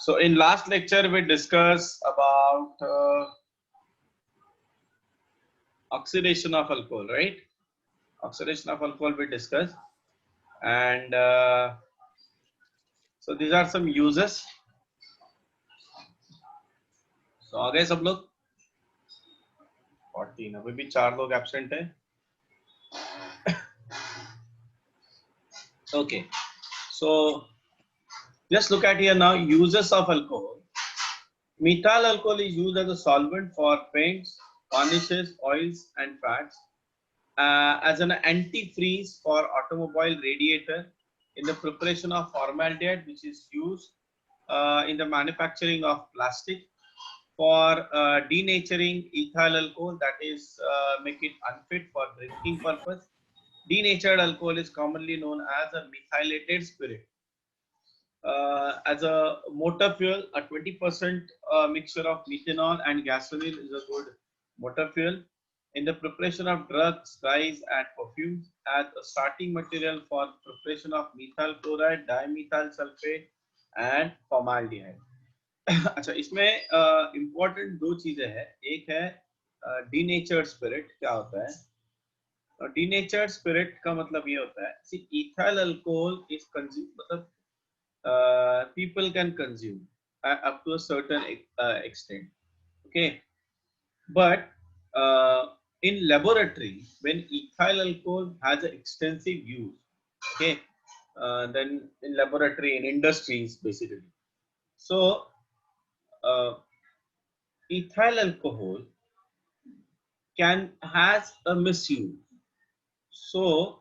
So in last lecture we discussed about oxidation of alcohol, right? Oxidation of alcohol we discussed, and so these are some uses. So आ गए सब लोग 14 अभी भी 4 लोग absent है. Okay, so just look at here now uses of alcohol. Methyl alcohol is used as a solvent for paints, varnishes, oils and fats, as an antifreeze for automobile radiator, in the preparation of formaldehyde, which is used in the manufacturing of plastic, for denaturing ethyl alcohol, that is make it unfit for drinking purpose. Denatured alcohol is commonly known as a methylated spirit. As a motor fuel, a 20% mixture of methanol and gasoline is a good motor fuel. In the preparation of drugs, dyes and perfumes, as a starting material for preparation of methyl chloride, dimethyl sulfate and formaldehyde. अच्छा, इसमें important दो चीजें हैं. एक है denatured spirit. क्या होता है? Denatured spirit का मतलब ये होता है, see, ethyl alcohol is consumed, मतलब people can consume up to a certain extent, okay, but in laboratory, when ethyl alcohol has an extensive use, okay, then in laboratory, in industries basically, so ethyl alcohol has a misuse. So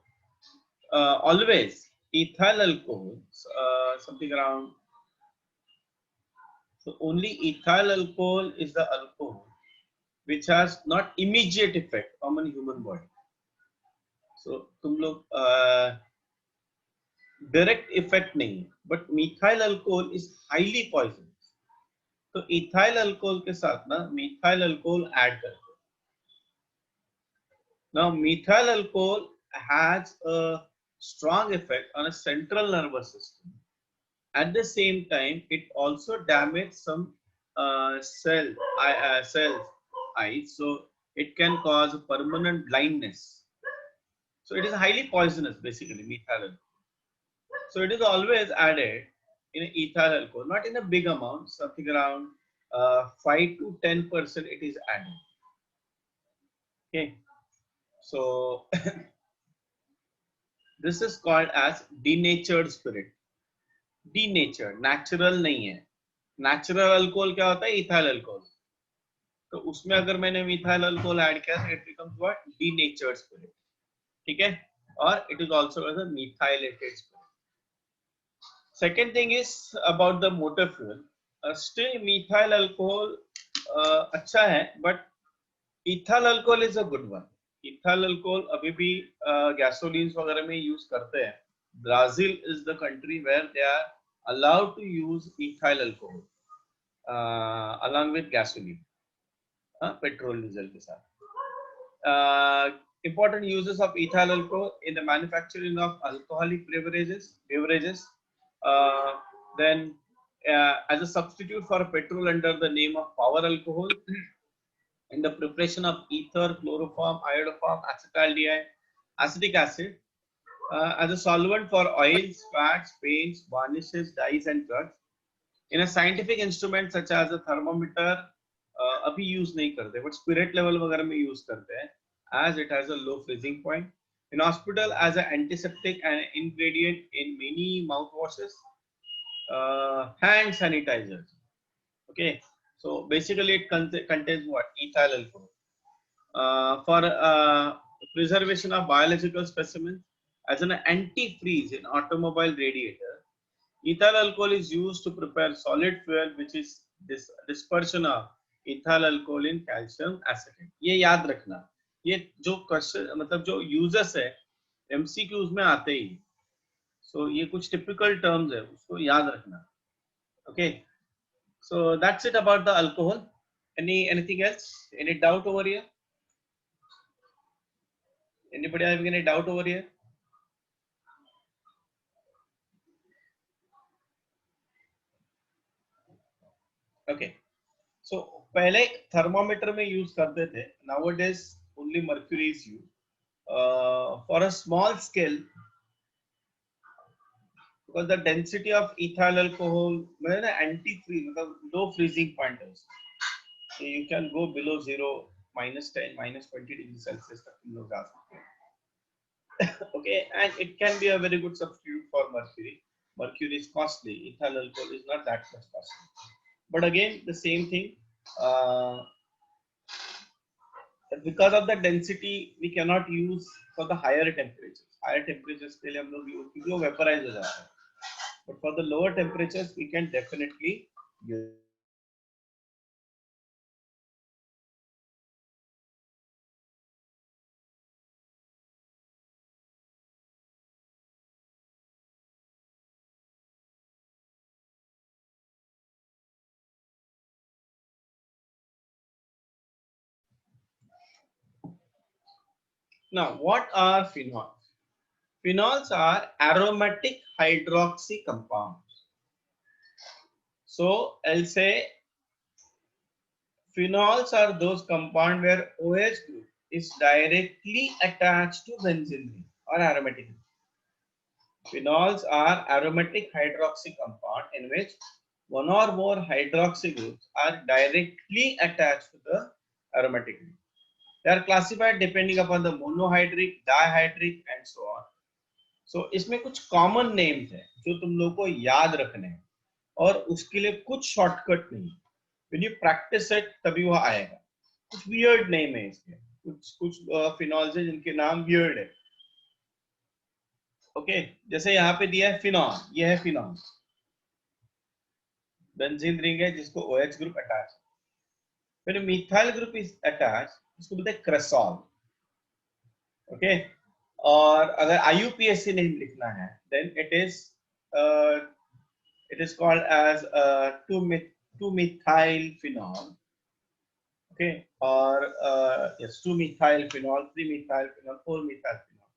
always ethyl alcohol, something around, so only ethyl alcohol is the alcohol which has not immediate effect on human body. So तुम लोग direct effect नहीं है, but methyl alcohol is highly poisonous. तो ethyl alcohol के साथ ना methyl alcohol add करते हैं. Now methyl alcohol has a strong effect on a central nervous system. At the same time, it also damages some cells, eyes, so it can cause permanent blindness. So it is highly poisonous, basically, methyl alcohol. So it is always added in ethyl alcohol, not in a big amount, something around 5 to 10% it is added. Okay, so this is called as denatured spirit. Denatured, natural नहीं है. Natural alcohol क्या होता है? Ethyl alcohol. तो उसमें अगर मैंने methyl alcohol add किया तो it becomes what? Denatured spirit. ठीक है? और it is also as a methylated spirit. Second thing is about the motor fuel. Still methyl alcohol अच्छा है, but ethyl alcohol is a good one. Ethyl alcohol अभी भी gasolines वगैरह में use करते हैं. Brazil is the country where they are allowed to use ethyl alcohol along with gasoline, petrol diesel के साथ. Important uses of ethyl alcohol in the manufacturing of alcoholic beverages. Then as a substitute for petrol under the name of power alcohol, in the preparation of ether, chloroform, iodoform, acetaldehyde, acetic acid, as a solvent for oils, fats, paints, varnishes, dyes and drugs. In a scientific instrument such as a thermometer, अभी use नहीं करते, but spirit level वगैरह में use करते हैं, as it has a low freezing point. In hospital, as an antiseptic and ingredient in many mouthwashes, hand sanitizers. Okay, so basically it contains what? Ethyl alcohol. For preservation of biological specimens, as an antifreeze in automobile radiator, ethyl alcohol is used to prepare solid fuel, which is this dispersion of ethyl alcohol in calcium acetate. ये याद रखना. ये जो question मतलब जो users है MCQs में आते ही, so ये कुछ typical terms है, उसको याद रखना. Okay, so that's it about the alcohol. Anything else? Any doubt over here? Anybody having any doubt over here? Okay, so पहले थर्मोमीटर में यूज करते थे, nowadays only mercury is used for a small scale because the density of ethyl alcohol में ना anti-freeze मतलब low freezing point है उसका, so you can go below 0, -10, -20 degrees Celsius तक तुम लोग जा सकते हैं. Okay, and it can be a very good substitute for mercury. Mercury is costly, ethyl alcohol is not that much costly, but again the same thing, uh, because of the density we cannot use for the higher temperatures. Higher temperatures के लिए हम लोग use क्योंकि वो vaporize हो जाता है, but for the lower temperatures we can definitely use. Now, what are phenols? Phenols are aromatic hydroxy compounds. So, I'll say phenols are those compounds where OH group is directly attached to benzene ring or aromatic ring. Phenols are aromatic hydroxy compound in which one or more hydroxy groups are directly attached to the aromatic ring. They are classified depending upon the monohydric, dihydric and so on. So इसमें कुछ common names हैं जो तुम लोग को याद रखने हैं और उसके लिए कुछ शॉर्टकट नहीं. When you practice it तभी वो आएगा. कुछ weird नेम है इसके, कुछ फिनॉल्स है जिनके नाम weird है. ओके, जैसे यहाँ पे दिया है फिनॉल, ये है फिनॉल, बेंजीन रिंग है जिसको OH ग्रुप अटैच. फिर मिथाइल ग्रुप इज अटैच, इसको बोलते हैं क्रेसॉल. ओके, और अगर IUPAC नेम लिखना है then it is called as 2-methyl phenol. Okay, or yes, 2-methyl phenol, 3-methyl phenol, 4-methyl phenol.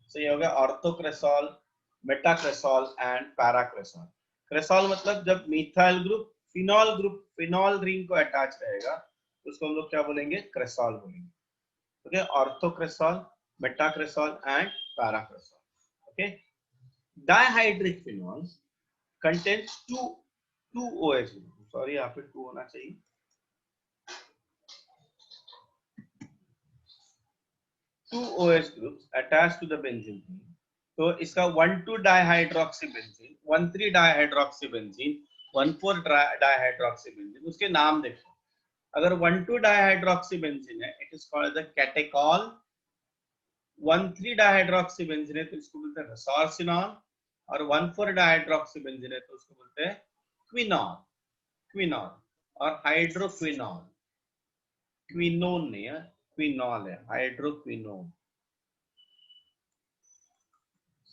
So ये हो गया orthocresol, metacresol and paracresol. क्रेसॉल मतलब जब मिथाइल ग्रुप फिनॉल रिंग को अटैच रहेगा तो उसको हम लोग क्या बोलेंगे, क्रेसॉल बोलेंगे. Okay, orthocresol, metacresol and paracresol. Okay, dihydric phenol contains two OH group. Sorry, यहाँ पे 2 होना चाहिए. Two OH groups attached to the benzene. तो इसका 1,2-dihydroxybenzene, 1,3-dihydroxybenzene, 1,4-dihydroxybenzene, उसके नाम देखो. अगर 1,2-dihydroxybenzene है, it is called the catechol. 1,3-dihydroxybenzene है तो इसको बोलते हैं resorcinol, और 1,4-dihydroxybenzene है तो उसको बोलते हैं क्विनॉल और हाइड्रोक्विनॉल. क्विनोन नहीं है, क्विनॉल है, hydroquinone.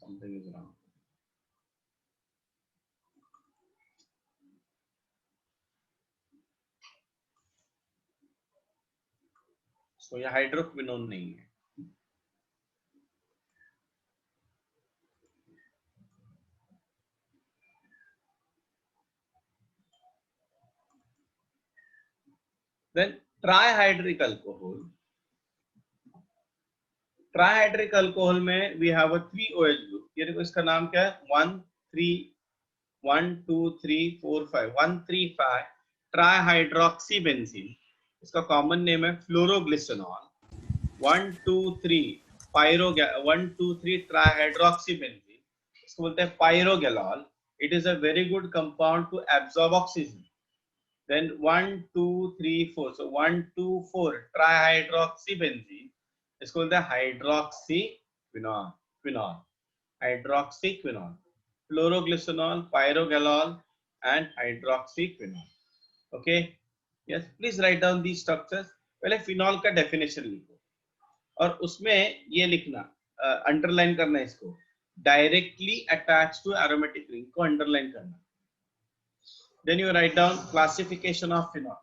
Something is wrong. So ये हाइड्रोक्विनोन नहीं है. Then trihydric alcohol. Trihydric alcohol में we have a 3 OH group. ये देखो इसका नाम क्या है, 1 2 3 4 5 135 trihydroxybenzene. इसका कॉमन नेम है फ्लोरोग्लिसनॉल. 1 2 3 1 2 3 trihydroxybenzene, इसको बोलते हैं pyrogalol. It is a very good compound to absorb oxygen. Then 1 2 3 4, so 1 2 4 trihydroxybenzene, इसको बोलते हैं hydroxyquinol. Fluoroglycerol, pyrogalol and hydroxyquinol. Okay, yes, please write down these structures. पहले फिनॉल का डेफिनेशन लिखो और उसमें ये लिखना, अंडरलाइन करना इसको, directly attach to aromatic ring को अंडरलाइन करना. Then you write down classification of phenol.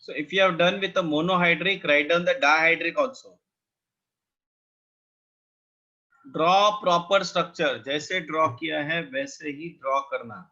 So if you have done with the monohydric, write down the dihydric also. Draw proper structure, जैसे ड्रॉ किया है वैसे ही draw करना.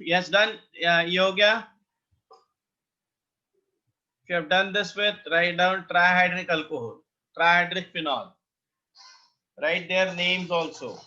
Yes, done. Yeah, ये हो गया. If you have done this with, write down trihydric alcohol, trihydric phenol. Write their names also.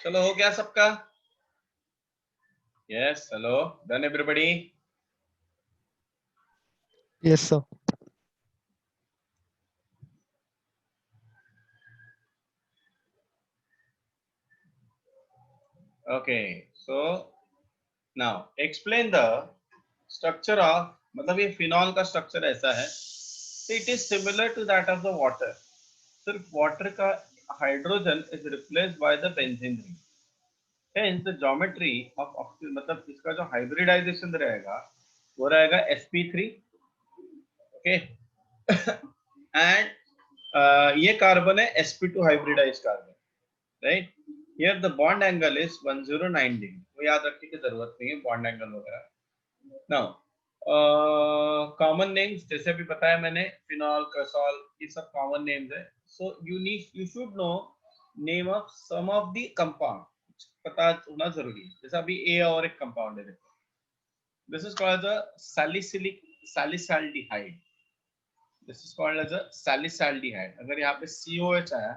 चलो हो गया सबका? Yes, hello, done everybody? Yes, sir. Okay, so now explain the structure of, मतलब ये phenol का स्ट्रक्चर ऐसा है. It is similar to that of the water. सिर्फ वाटर का hydrogen is replaced by the benzene ring. Hence the geometry of oxygen, मतलब इसका जो हाइब्रिडाइजेशन रहेगा वो रहेगा sp3. Okay. And ये कार्बन है sp2 hybridised carbon, right. Here the bond angle is 109 degree. वो याद रखने की जरूरत नहीं है बॉन्ड एंगल वगैरह. Now कॉमन नेम्स जैसे भी बताया मैंने, फिनॉल, क्रेसॉल, ये सब कॉमन नेम्स है. So you should know name of some of the compound. पता होना जरूरी है। जैसे अभी ए और एक कंपाउंड है, देखो, this is called as a salicylaldehyde. This is called as a salicylaldehyde. अगर यहाँ पे COH आया,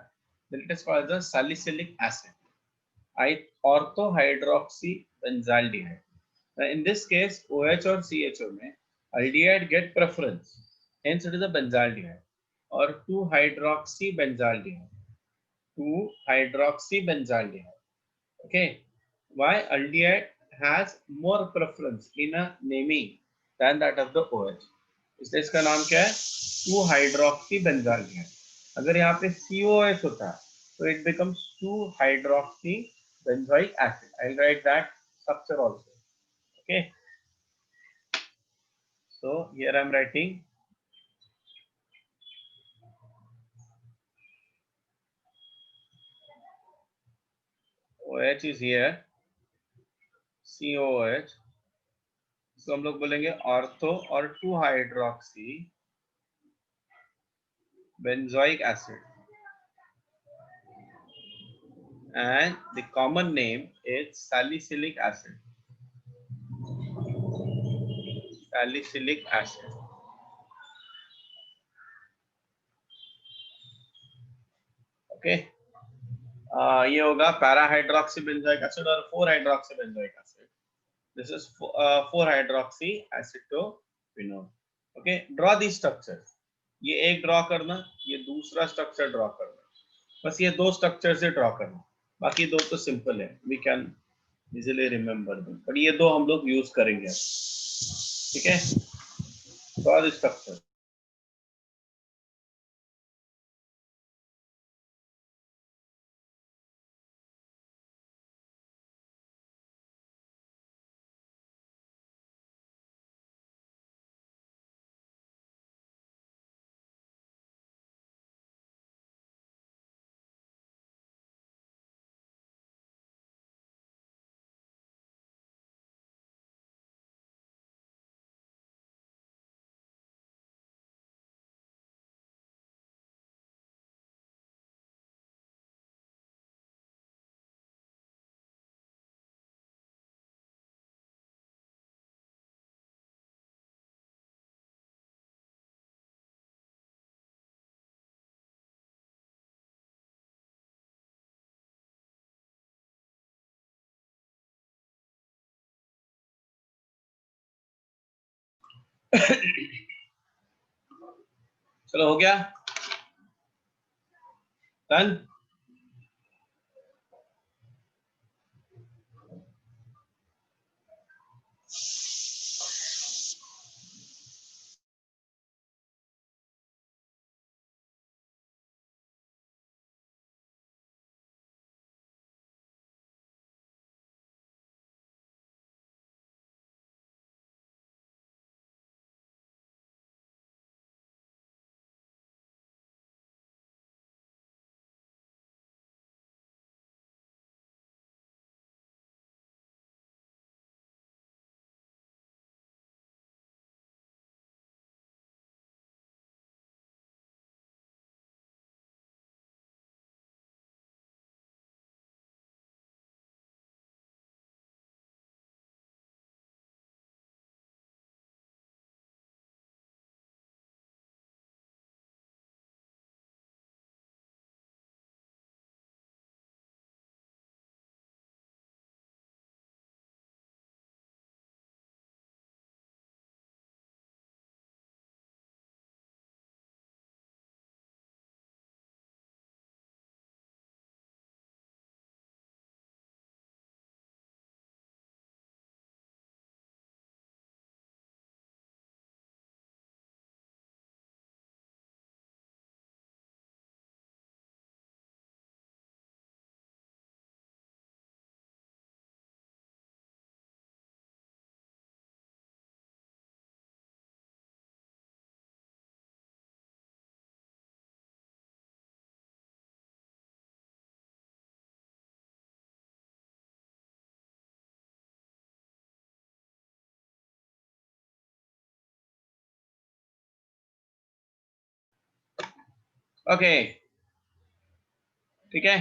then it is called as a salicylic acid. Ortho hydroxy benzaldehyde. Now in this case, OH और CHO में aldehyde get preference, hence it is a benzaldehyde or 2 hydroxy benzaldehyde. 2 hydroxy benzaldehyde. Okay, why aldehyde has more preference in a naming than that of the OH? इसलिए इसका नाम क्या है? 2 hydroxy benzaldehyde. अगर यहाँ पे COH होता तो it becomes 2 hydroxy benzoic acid. I'll write that structure also. Okay, so here I'm writing OH is here, COH, so हम लोग बोलेंगे ऑर्थो और 2 hydroxy benzoic acid, and the common name is salicylic acid. Salicylic acid. Okay, ये होगा para hydroxy benzoic acid और 4 hydroxy benzoic acid. This is 4 hydroxy acetophenol. Okay, draw these structures. ये एक draw करना, ये दूसरा स्ट्रक्चर ड्रॉ करना, बस ये 2 स्ट्रक्चर से ड्रॉ करना, बाकी 2 तो सिंपल है, we can easily remember them, पर ये 2 हम लोग यूज करेंगे. ठीक है, ड्रॉ द स्ट्रक्चर. चलो, हो गया, डन. ओके, ठीक है.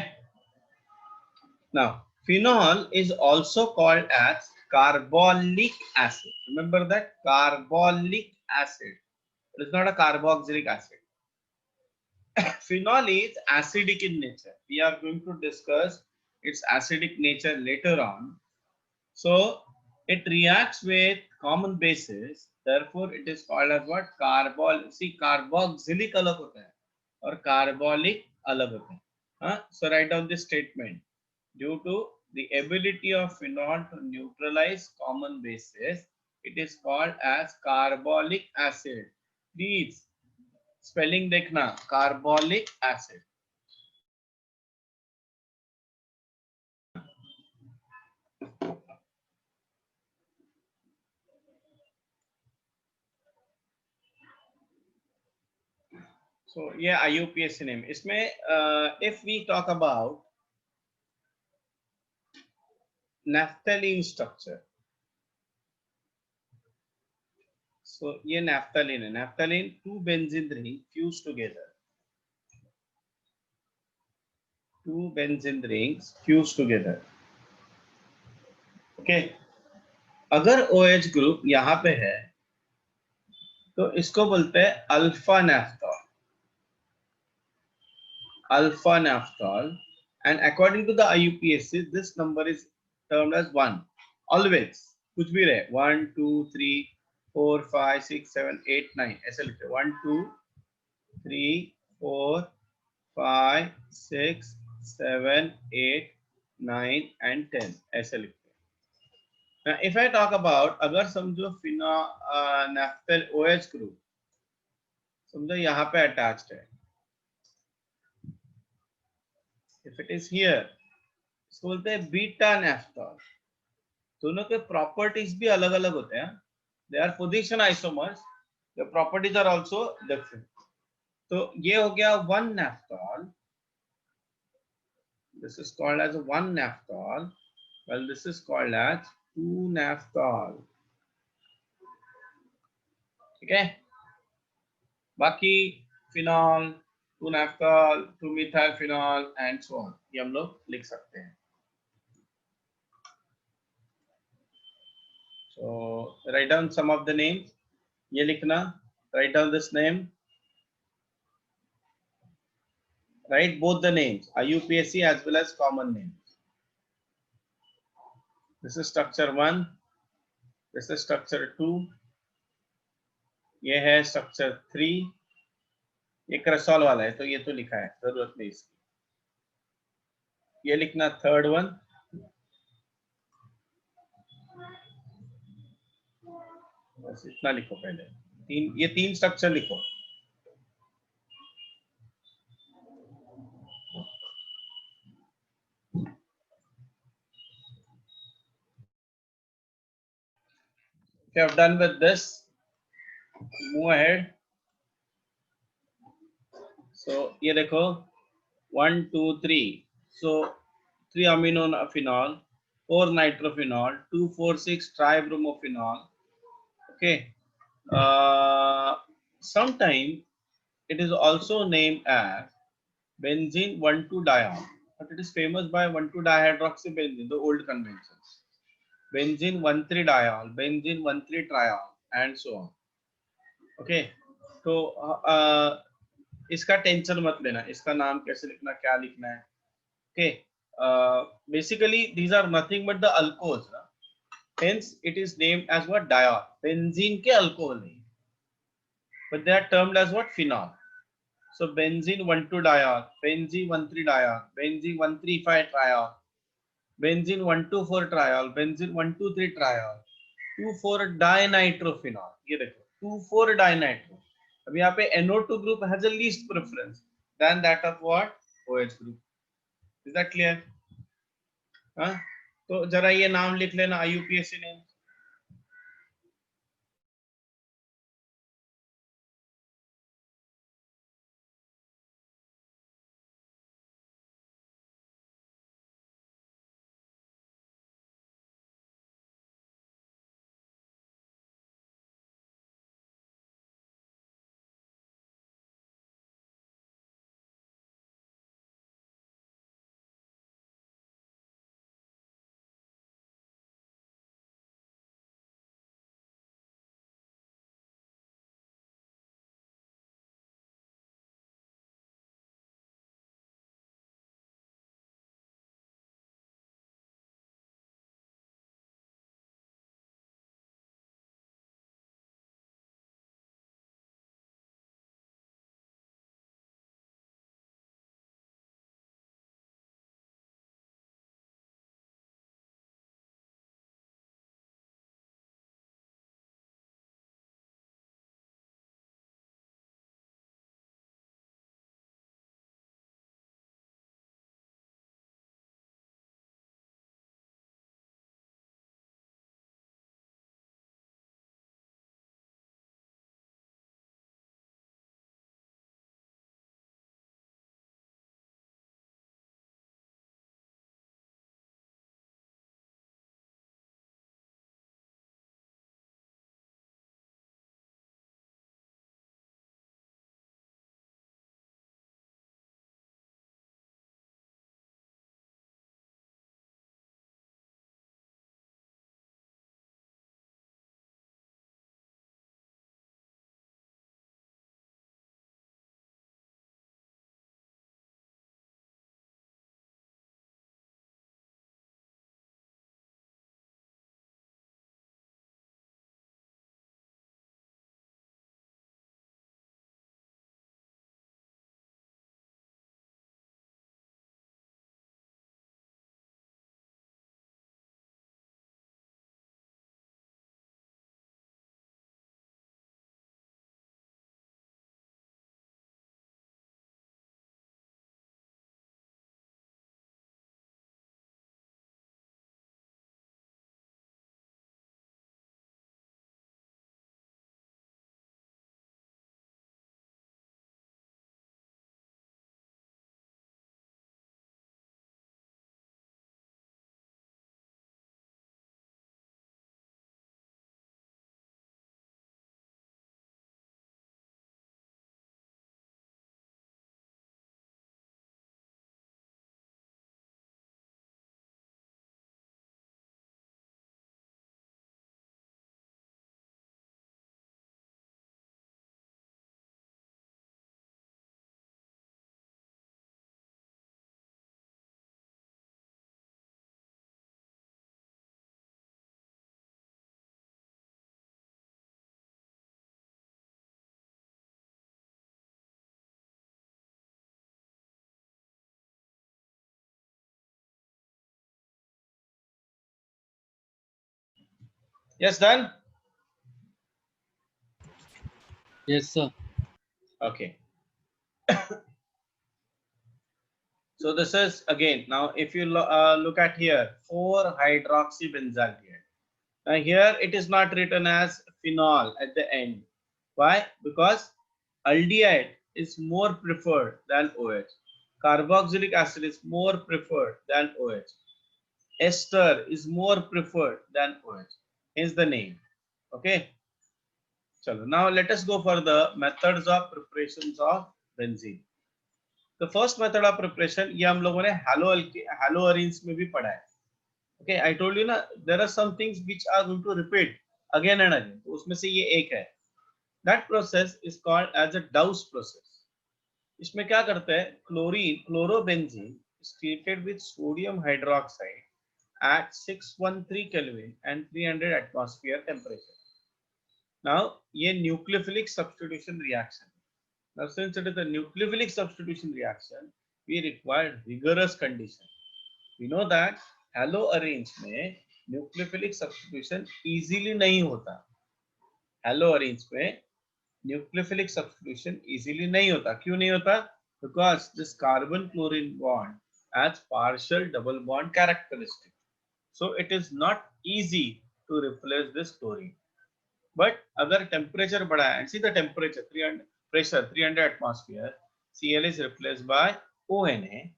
Now Phenol is also called as carbolic acid. Remember that, carbolic acid. It is not a carboxylic acid. Phenol is acidic in nature. We are going to discuss its acidic nature later on. So it reacts with common bases. Therefore, it is called as what? Carbol. See, carboxylic अलग होता है और carbolic अलग होता है. So write down this statement. Due to the ability of phenol to neutralize common bases, it is called as carbolic acid. Please spelling देखना, carbolic acid. So ये IUPAC name. इसमें if we talk about naphthalene structure, so ये naphthalene है. Naphthalene, two benzene ring fused together. Two benzene rings fused together. Okay. अगर OH group यहाँ पे है तो इसको बोलते हैं alpha नाफ्थॉल. Alpha naphthol, and according to the IUPAC, this number is termed as 1. Always. कुछ भी रहे 1 2 3 4 5 6 7 8 9 ऐसे लिखते 1 2 3 4 5 6 7 8 9 and 10 ऐसे लिखते. Now, if I talk about अगर समझो नाफ्थल OH ग्रुप समझो यहाँ पे अटैच्ड है. If it is here, इसको बोलते हैं बीटा नाफ्थॉल. दोनों के प्रॉपर्टीज भी अलग अलग होते हैं. They are position isomers, the properties are also different. तो ये हो गया one naphthol. This is called as one naphthol, well this is called as two naphthol. ठीक है. बाकी phenol, two naphthol, two methyl phenol and so on, ये हम लोग लिख सकते हैं. So write down some of the names. ये लिखना, write down this name. Write both the names, IUPAC as well as common names. This is structure 1. This is structure 2. ये है structure 3. ये क्रसॉल वाला है तो ये तो लिखा है, जरूरत नहीं इसकी. ये लिखना थर्ड वन. बस इतना लिखो पहले. ये तीन स्ट्रक्चर लिखो. If you have done with this, move ahead. So ये देखो 1 2 3. So 3 amino phenol, 4 nitrophenol, 2 4 6 tribromophenol. Okay. Sometimes it is also named as benzene 1,2-diol, but it is famous by 1,2-dihydroxybenzene, the old conventions. Benzene 1,3-diol, benzene 1,3-triol, and so on. Okay. तो इसका tension मत लेना, इसका नाम कैसे लिखना, क्या लिखना है. Okay. Basically these are nothing but the alcohols. Hence it is named as what? Diol. Benzene के alcohol नहीं, but they are termed as what? Phenol. So benzene 1,2-diol, benzene 1,3-diol, benzene 1,3,5-triol, benzene 1,2,4-triol, benzene 1,2,3-triol, 2,4-dinitrophenol. ये देखो 2,4-dinitro. अब यहाँ पे NO2 group has a least preference than that of what? OH group. Is that clear? हाँ, तो जरा ये नाम लिख लेना, IUPAC name. Yes, done. Yes, sir. Okay. So this is again, now if you look at here, 4-hydroxybenzaldehyde. Now here it is not written as phenol at the end. Why? Because aldehyde is more preferred than OH. Carboxylic acid is more preferred than OH. Ester is more preferred than OH. Hence the name. Okay. Chalo. Now let us go for the methods of preparations of benzene. The first method of preparation ये हम लोगों ने haloarenes में भी पढ़ा है. Okay, I told you ना, there are some things which are going to repeat again and again. तो उसमें से ये एक है. That process is called as a Dawes process. इसमें क्या करते हैं? Chlorobenzene is treated with sodium hydroxide at 613 Kelvin and 300 atmosphere temperature. Now ये nucleophilic substitution reaction. Now since it is a nucleophilic substitution reaction, we require rigorous condition. We know that haloarenes में nucleophilic substitution easily नहीं होता. Haloarenes में nucleophilic substitution easily नहीं होता. क्यों नहीं होता? Because this carbon chlorine bond has partial double bond characteristic. So it is not easy to replace this chlorine. But अगर temperature बढ़ा है, and see the temperature 300 pressure 300 atmosphere, Cl is replaced by ONA,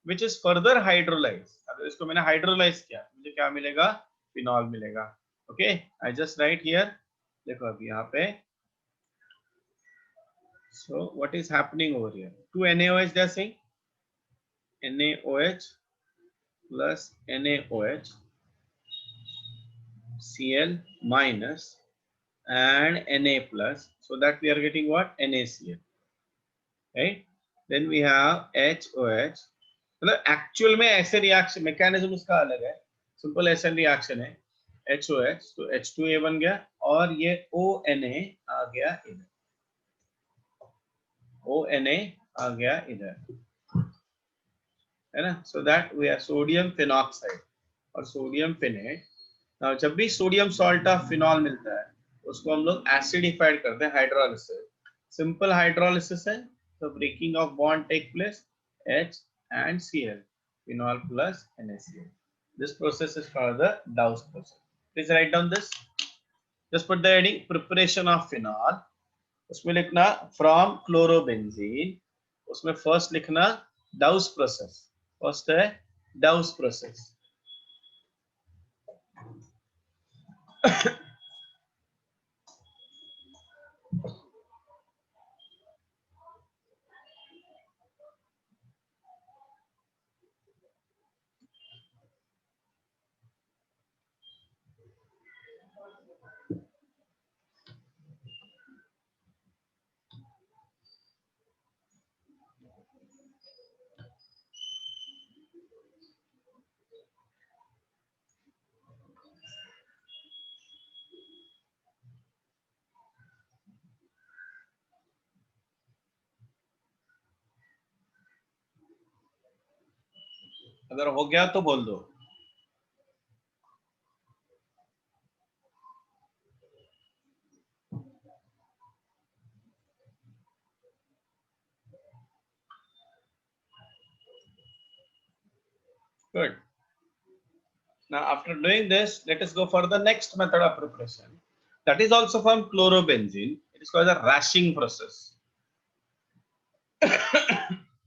which is further hydrolyzed. अगर इसको मैंने hydrolyze किया, मुझे क्या मिलेगा? Phenol मिलेगा. Okay, I just write here. देखो अभी यहाँ पे. So what is happening over here? 2 NaOH they are saying. NaOH plus NaOH, Cl minus and Na plus. So that we are getting what? NaCl. Right? Then we have HOH. मतलब actual में ऐसे reaction mechanism उसका अलग है. Simple ऐसा reaction है. HOH तो H2A बन गया और ये ONA आ गया इधर. ONA आ गया इधर, है ना? So that we have sodium phenoxide और सोडियम फिनेट. Now जब भी सोडियम सॉल्ट ऑफ फिनॉल मिलता है उसको हम लोग एसिडिफाइड करते हैं हाइड्रोलिसिस. सिंपल हाइड्रोलिसिस है. तो breaking off bond take place H and Cl, phenol plus NaCl. This process is called the Dawes process. Please write down this. Just put the heading preparation of phenol. उसमें लिखना from chlorobenzene. उसमें first लिखना Dawes process. First है Dawes process. अगर हो गया तो बोल दो. Good. Now after doing this, let us go for the next method of preparation. That is also from chlorobenzene. It is called the rashing process.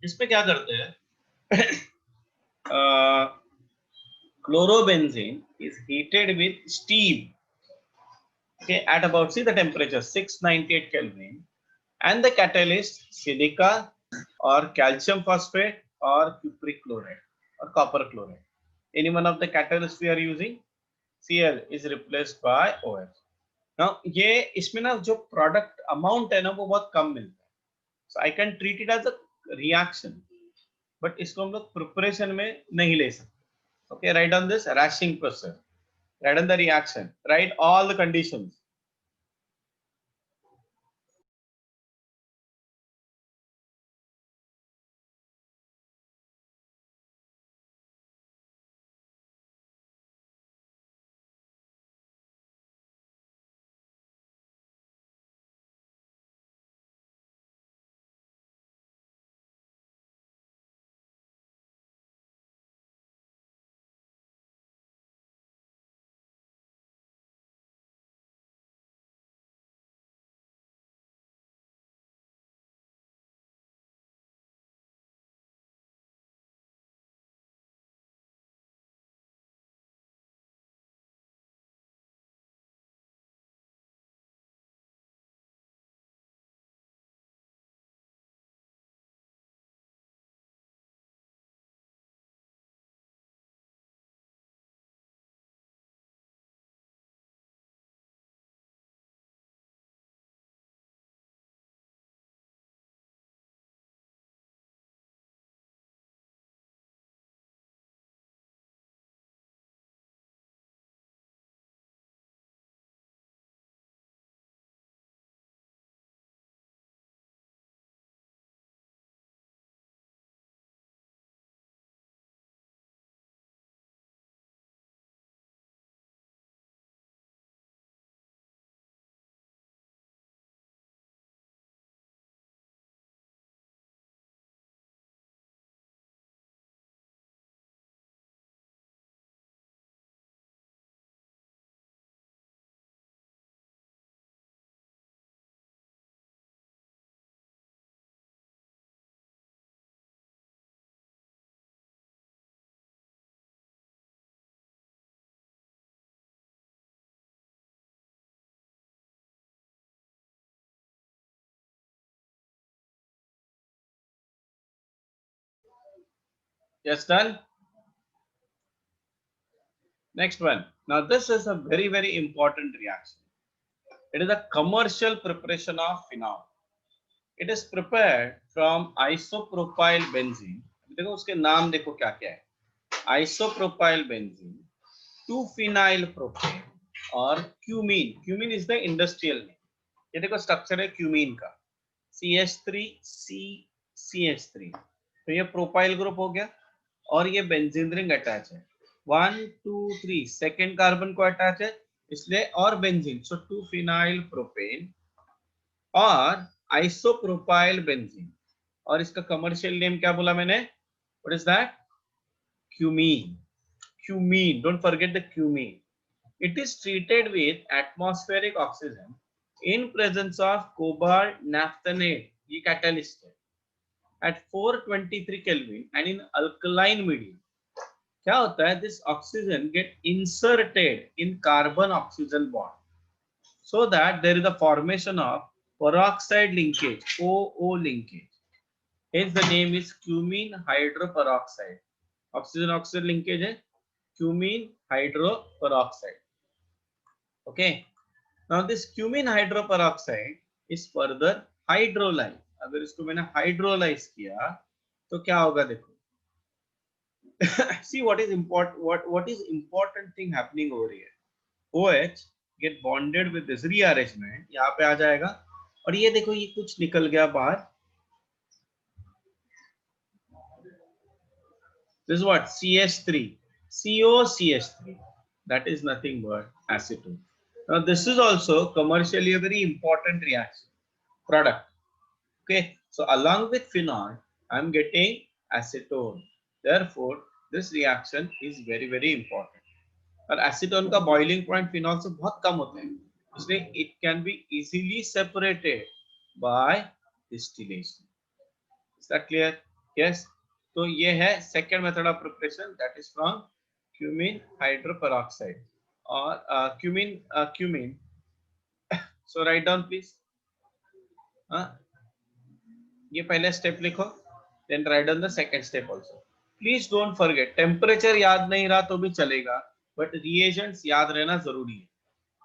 इसमें क्या करते हैं? Chlorobenzene is heated with steam. Okay, at about, see the temperature 698 Kelvin, and the catalyst silica or calcium phosphate or cupric chloride or copper chloride. Any one of the catalysts we are using, Cl is replaced by OH. Now ये इसमें ना जो product amount है ना वो बहुत कम मिलता है. So I can treat it as a reaction, but इसको हम लोग preparation में नहीं ले सकते. Okay, write down this rashing process. Write down the reaction. Write all the conditions. Yes, done. Next one. Now this is a very, very important reaction. It is a commercial preparation of phenol. It is prepared from isopropyl benzene. देखो उसके नाम देखो क्या क्या है. Isopropyl benzene, 2-phenyl propane और cumene. Cumene is the industrial name. ये देखो स्ट्रक्चर है क्यूमीन का, CH3CCH3. तो ये प्रोपाइल ग्रुप हो गया और ये बेंजीन रिंग अटैच है. 1 2 3 सेकेंड कार्बन को अटैच है इसलिए और बेंजीन. सो 2-phenyl propane और आइसोप्रोपाइल बेंजीन. और इसका कमर्शियल नेम क्या बोला मैंने? What is that? Cumene. Cumene, don't forget the cumene. It is treated with atmospheric oxygen in presence of cobalt naphthenate, ये catalyst है, at 423 Kelvin and in alkaline medium. क्या होता है? This oxygen get inserted in carbon oxygen bond so that there is a formation of peroxide linkage, OO linkage. Hence the name is cumene hydroperoxide. Oxygen oxygen linkage है cumene hydroperoxide. Okay. Now this cumene hydroperoxide is further hydrolyzed. अगर इसको मैंने hydrolyze किया तो क्या होगा देखो. See what is important. What is important thing happening over here? OH get bonded with this rearrangement. यहाँ पे आ जाएगा और ये देखो ये कुछ निकल गया बाहर. This is what? CH3, COCH3. That is nothing but acetone. Now this is also commercially a very important reaction product. Okay, so along with phenol, I am getting acetone. Therefore, this reaction is very, very important. और acetone का boiling point phenol से बहुत कम होता है, इसलिए it can be easily separated by distillation. Is that clear? Yes. तो ये है second method of preparation, that is from cumene hydroperoxide or cumene. So write down please. ये पहले स्टेप लिखो, then write down the second step also. Please don't forget, temperature याद नहीं रहा तो भी चलेगा, बट रिएजेंट्स याद रहना जरूरी है.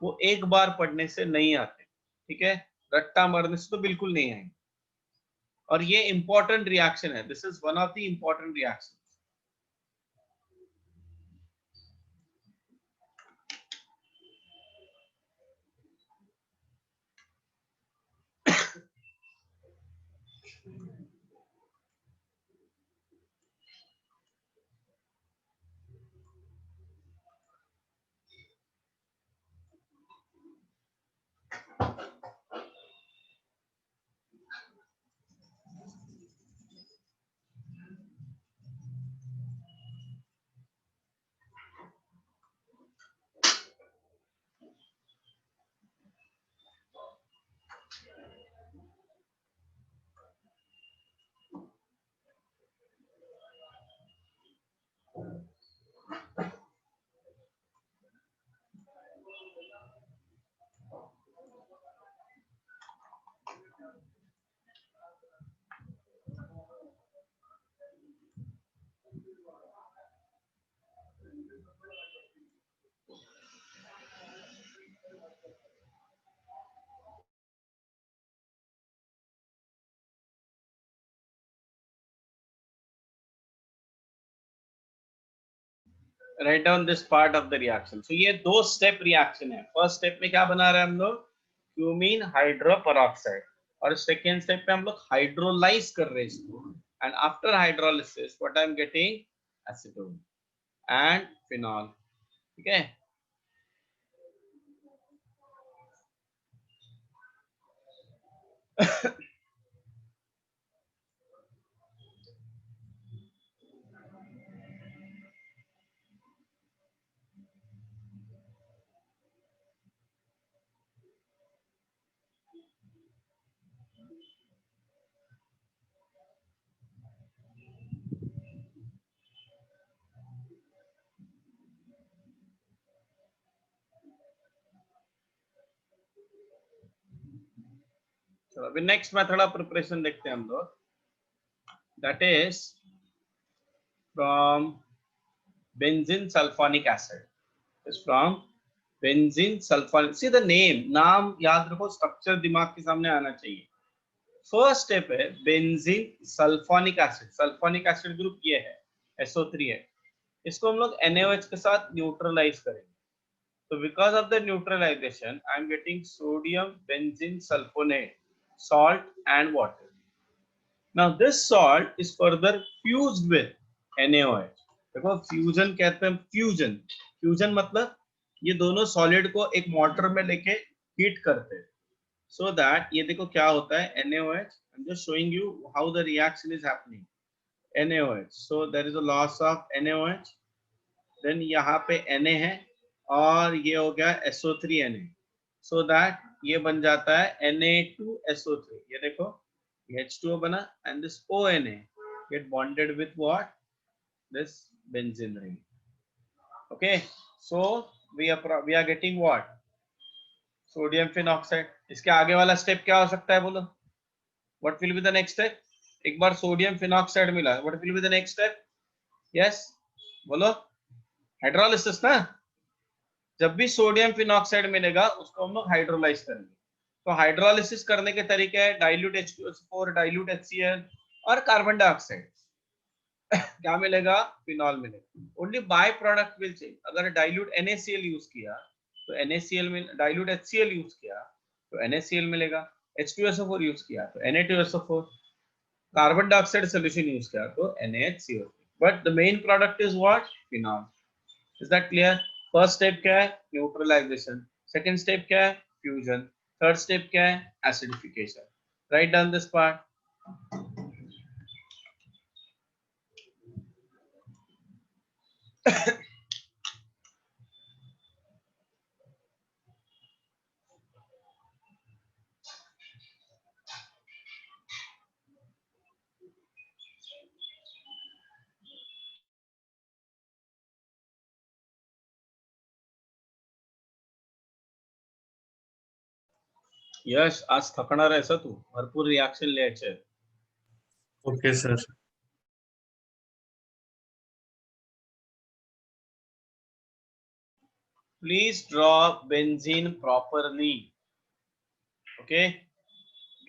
वो एक बार पढ़ने से नहीं आते, ठीक है? रट्टा मारने से तो बिल्कुल नहीं आएंगे. और ये इंपॉर्टेंट रिएक्शन है. This is one of the important reaction. Right down this part of the reaction. So ये दो स्टेप रिएक्शन है. फर्स्ट स्टेप में क्या बना रहे हैं हम लोग? Cumene hydroperoxide. और सेकेंड स्टेप पे हम लोग हाइड्रोलाइज कर रहे हैं इसको. And after hydrolysis what I am getting? Acetone and phenol. ठीक है? चलो अभी नेक्स्ट मेथड ऑफ प्रिपरेशन देखते हैं हम लोग. That is from benzene sulfonic acid. Is from benzene sulfonic. See the name, नाम याद रखो, स्ट्रक्चर दिमाग के सामने आना चाहिए. फर्स्ट स्टेप है benzene sulphonic acid. Sulphonic acid group ये है, SO3 है. इसको हम लोग NaOH के साथ न्यूट्रलाइज करेंगे. So because of the neutralization, I am getting sodium benzene sulfonate, salt and water. Now this salt is further fused with NaOH. देखो फ्यूजन कहते हैं, फ्यूजन. फ्यूजन मतलब ये दोनों सॉलिड को एक मोटर में लेके हीट करते हैं. So that ये देखो क्या होता है, NaOH. I'm just showing you how the reaction is happening. NaOH. So there is a loss of NaOH. Then यहाँ पे Na है और ये हो गया SO3Na. So that ये बन जाता है Na2SO3. ये देखो ये H2O बना and this ONA get bonded with what? This benzene ring. Okay, so we are getting what? Sodium phenoxide. इसके आगे वाला स्टेप क्या हो सकता है बोलो? What will be the next step? एक बार सोडियम फिनॉक्साइड मिला, what will be the next step? Yes, बोलो. हाइड्रोलिसिस ना. जब भी सोडियम फिनॉक्साइड मिलेगा उसको हम लोग हाइड्रोलाइज करेंगे. तो हाइड्रोलिसिस करने के तरीके हैं डाइल्यूट H2SO4, डाइल्यूट HCl और कार्बन डाइऑक्साइड. क्या मिलेगा? फिनॉल मिलेगा. Only by product will change. अगर डाइल्यूट NaCl यूज किया तो NaCl में, डाइल्यूट HCl यूज किया तो NaCl मिलेगा. H2SO4 यूज किया तो Na2SO4. Carbon dioxide solution use किया तो NaHCO. But the main product is what? Phenol. Is that clear? First step क्या है? Neutralization. Second step क्या है? Fusion. Third step क्या है? Acidification. Write down this part. यश आज थकणार आहेस तू, भरपूर रिएक्शन लिहायचे. Okay sir. Please draw benzene properly. Okay,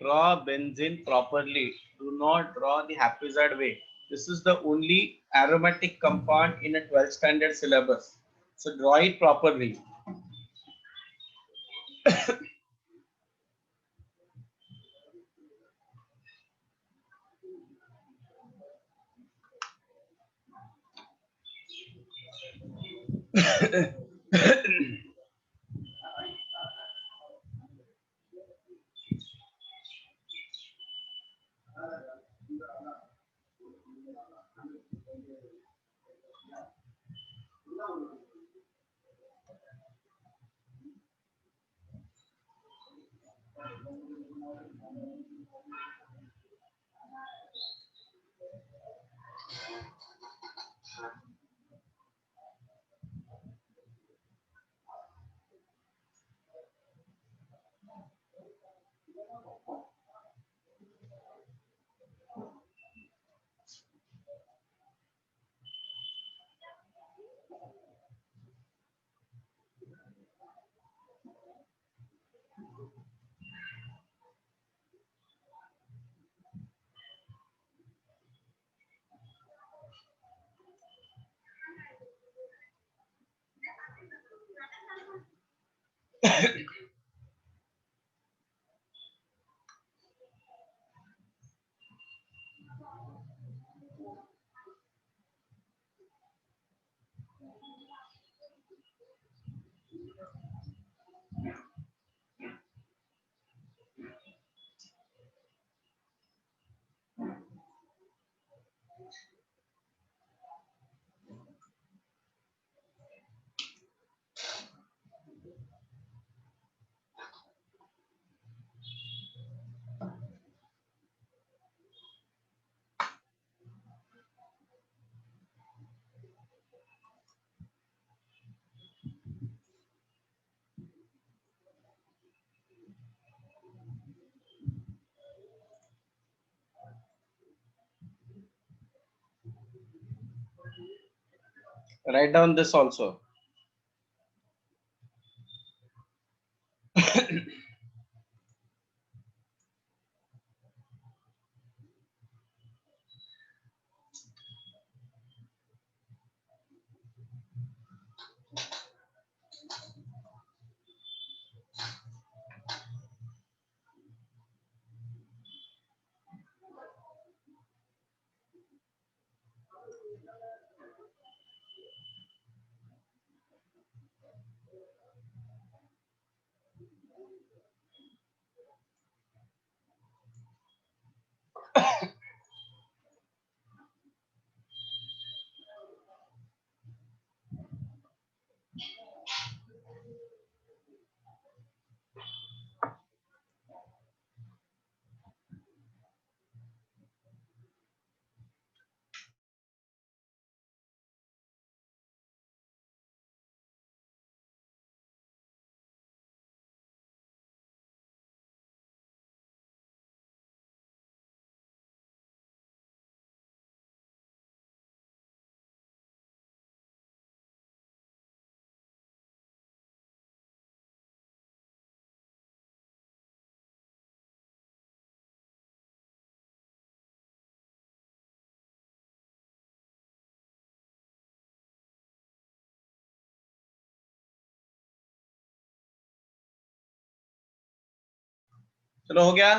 draw benzene properly. Do not draw the haphazard way. This is the only aromatic compound in a 12th standard syllabus, so draw it properly. Write down this also. चलो हो गया.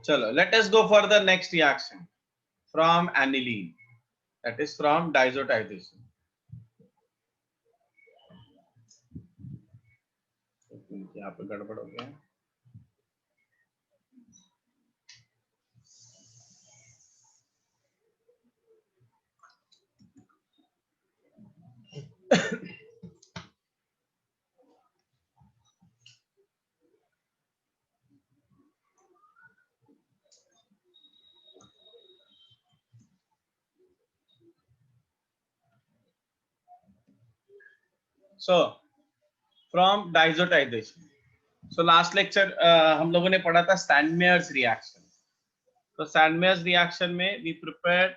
Chalo, let us go for the next reaction from aniline. That is from diazotization. यहाँ पे गड़बड़ हो गया. So from diazotization. So last lecture हम लोगों ने पढ़ा था Sandmeyer's reaction. तो Sandmeyer's reaction में we prepared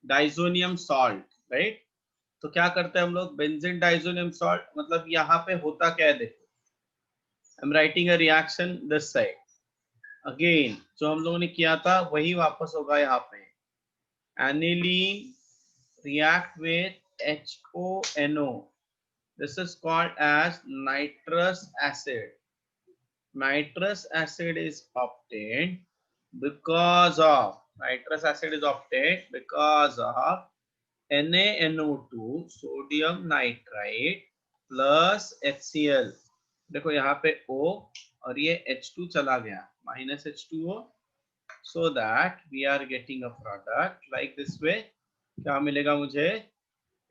diazonium salt, right. तो क्या करते हैं हम लोग, बेंजीन डाइजोनियम सॉल्ट, मतलब यहाँ पे होता क्या है देखो. I am writing a reaction this side. Again जो हम लोगों ने किया था वही वापस होगा यहाँ पे. Aniline react with HONO. This is called as nitrous acid. Nitrous acid is obtained because of NaNO2 sodium nitrite plus HCl. देखो यहाँ पे O और ये H2 चला गया, minus H2O, so that we are getting a product like this way. क्या मिलेगा मुझे,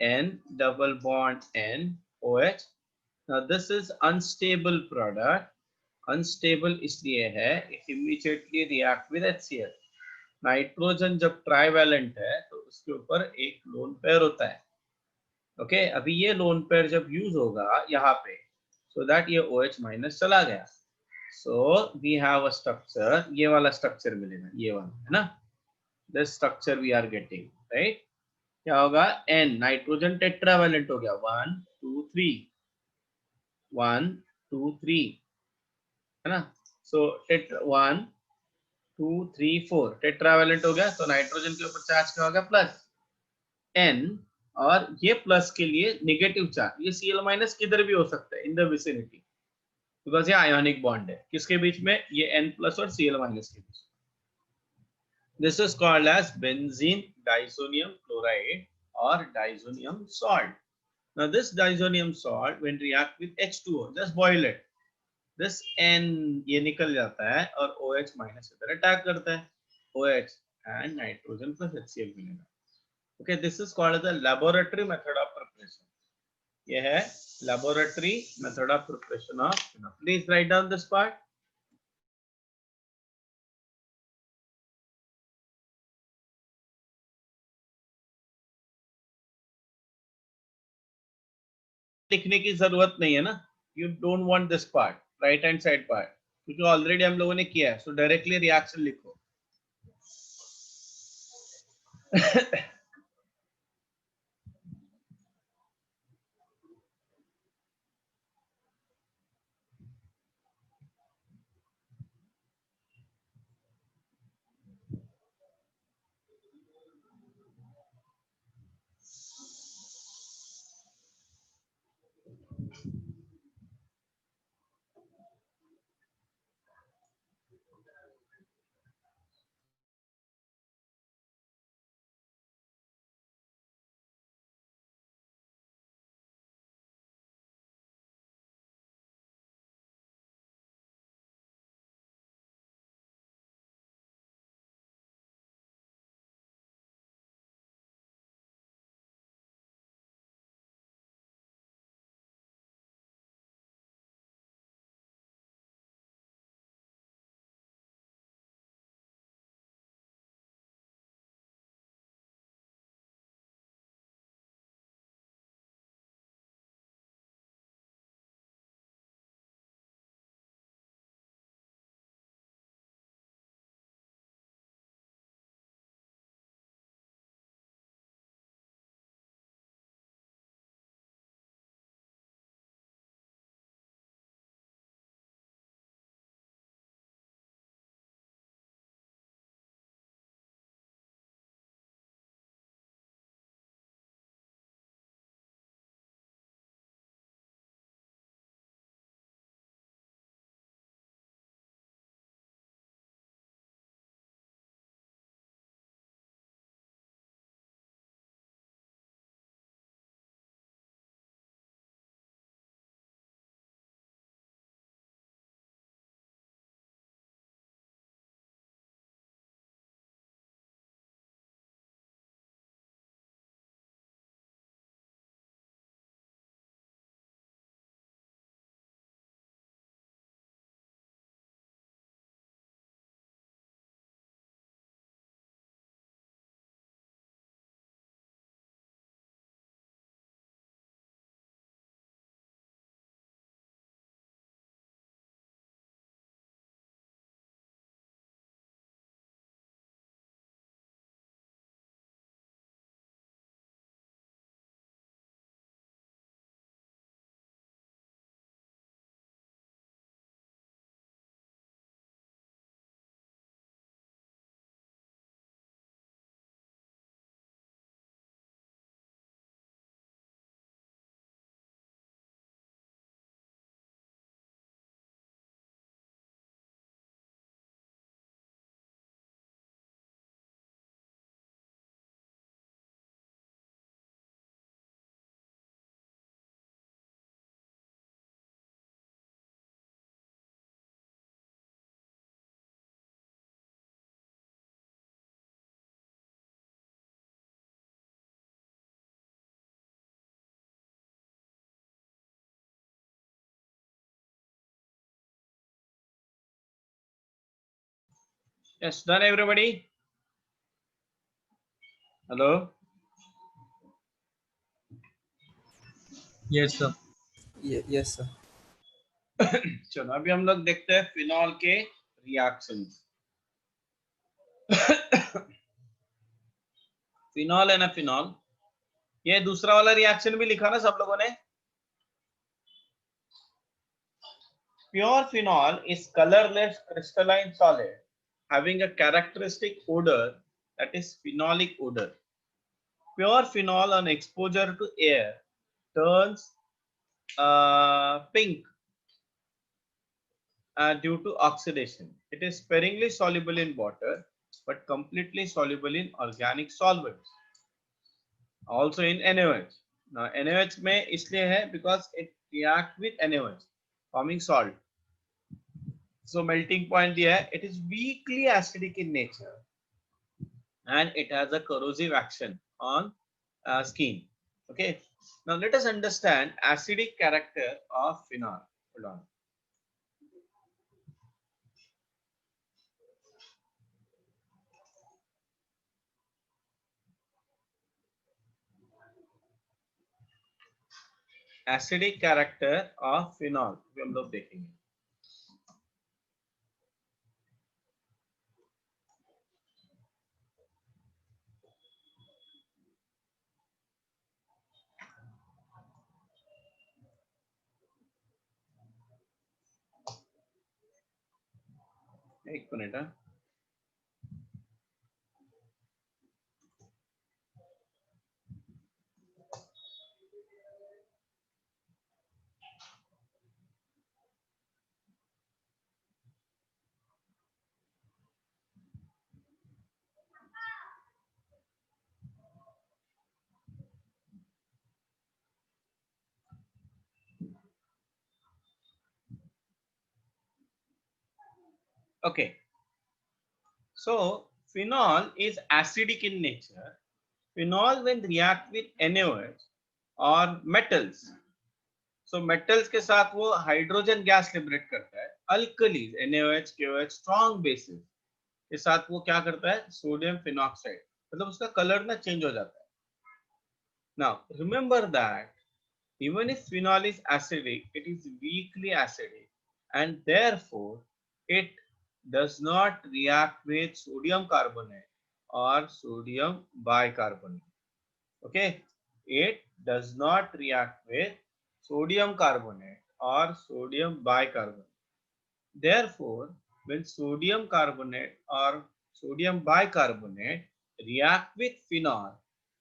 N double bond N OH. Now this is unstable product. Unstable इसलिए है, it immediately react with HCl. Nitrogen जब ट्राइवैलेंट है तो उसके ऊपर एक लोन पेयर होता है. ओके, अभी ये लोन पेयर जब यूज होगा यहाँ पे, so that ये OH minus चला गया. So we have a structure, ये वाला structure मिलेगा, ये वाला है ना, this structure we are getting, right? क्या होगा, N नाइट्रोजन टेट्रावैलेंट हो गया, 1 2 3 1 2 3 है ना. So टेट्रा 1 2 3 4 टेट्रावैलेंट हो गया, तो नाइट्रोजन के ऊपर चार्ज क्या होगा, प्लस N, और ये प्लस के लिए नेगेटिव चार्ज, ये Cl माइनस किधर भी हो सकता है इन द विसिनिटी, बिकॉज ये आयोनिक बॉन्ड है, किसके बीच में, ये N प्लस और Cl माइनस के बीच. This is called as benzene diazonium chloride or diazonium salt. Now this diazonium salt when react with H2O, just boil it. This N ये निकल जाता है और OH minus इधर अटैक करता है, OH and nitrogen plus HCl मिलेगा. Okay, this is called as the laboratory method of preparation. ये है laboratory method of preparation of phenol. Please write down this part. लिखने की जरूरत नहीं है ना, you don't want this part, right hand side part, क्योंकि ऑलरेडी हम लोगों ने किया है, so directly reaction लिखो. Yes, done everybody? Hello? Yes, sir. Yes, sir. चलो अभी हम लोग देखते हैं फिनॉल के रिएक्शंस। फिनॉल है ना, फिनॉल, ये दूसरा वाला रिएक्शन भी लिखा ना सब लोगों ने। Pure phenol is colorless crystalline solid having a characteristic odor, that is phenolic odor. Pure phenol on exposure to air turns pink due to oxidation. It is sparingly soluble in water but completely soluble in organic solvents. Also in NaOH. Now NaOH में इसलिए है because it reacts with NaOH forming salt. So melting point दिया है, it is weakly acidic in nature and it has a corrosive action on skin. Okay. Now let us understand acidic character of phenol. Hold on. Acidic character of phenol हम लोग देखेंगे. एक minute. Okay. So phenol is acidic in nature. Phenol when react with NaOH or metals. So metals के साथ वो hydrogen gas liberate करता है. Alkalis NaOH, KOH, strong bases के साथ वो क्या करता है, सोडियम फिनॉक्साइड, मतलब उसका कलर ना चेंज हो जाता है. Now remember that even if phenol is acidic, it is weakly acidic and therefore it does not react with sodium carbonate or sodium bicarbonate. Okay, it does not react with sodium carbonate or sodium bicarbonate. Therefore, when sodium carbonate or sodium bicarbonate react with phenol,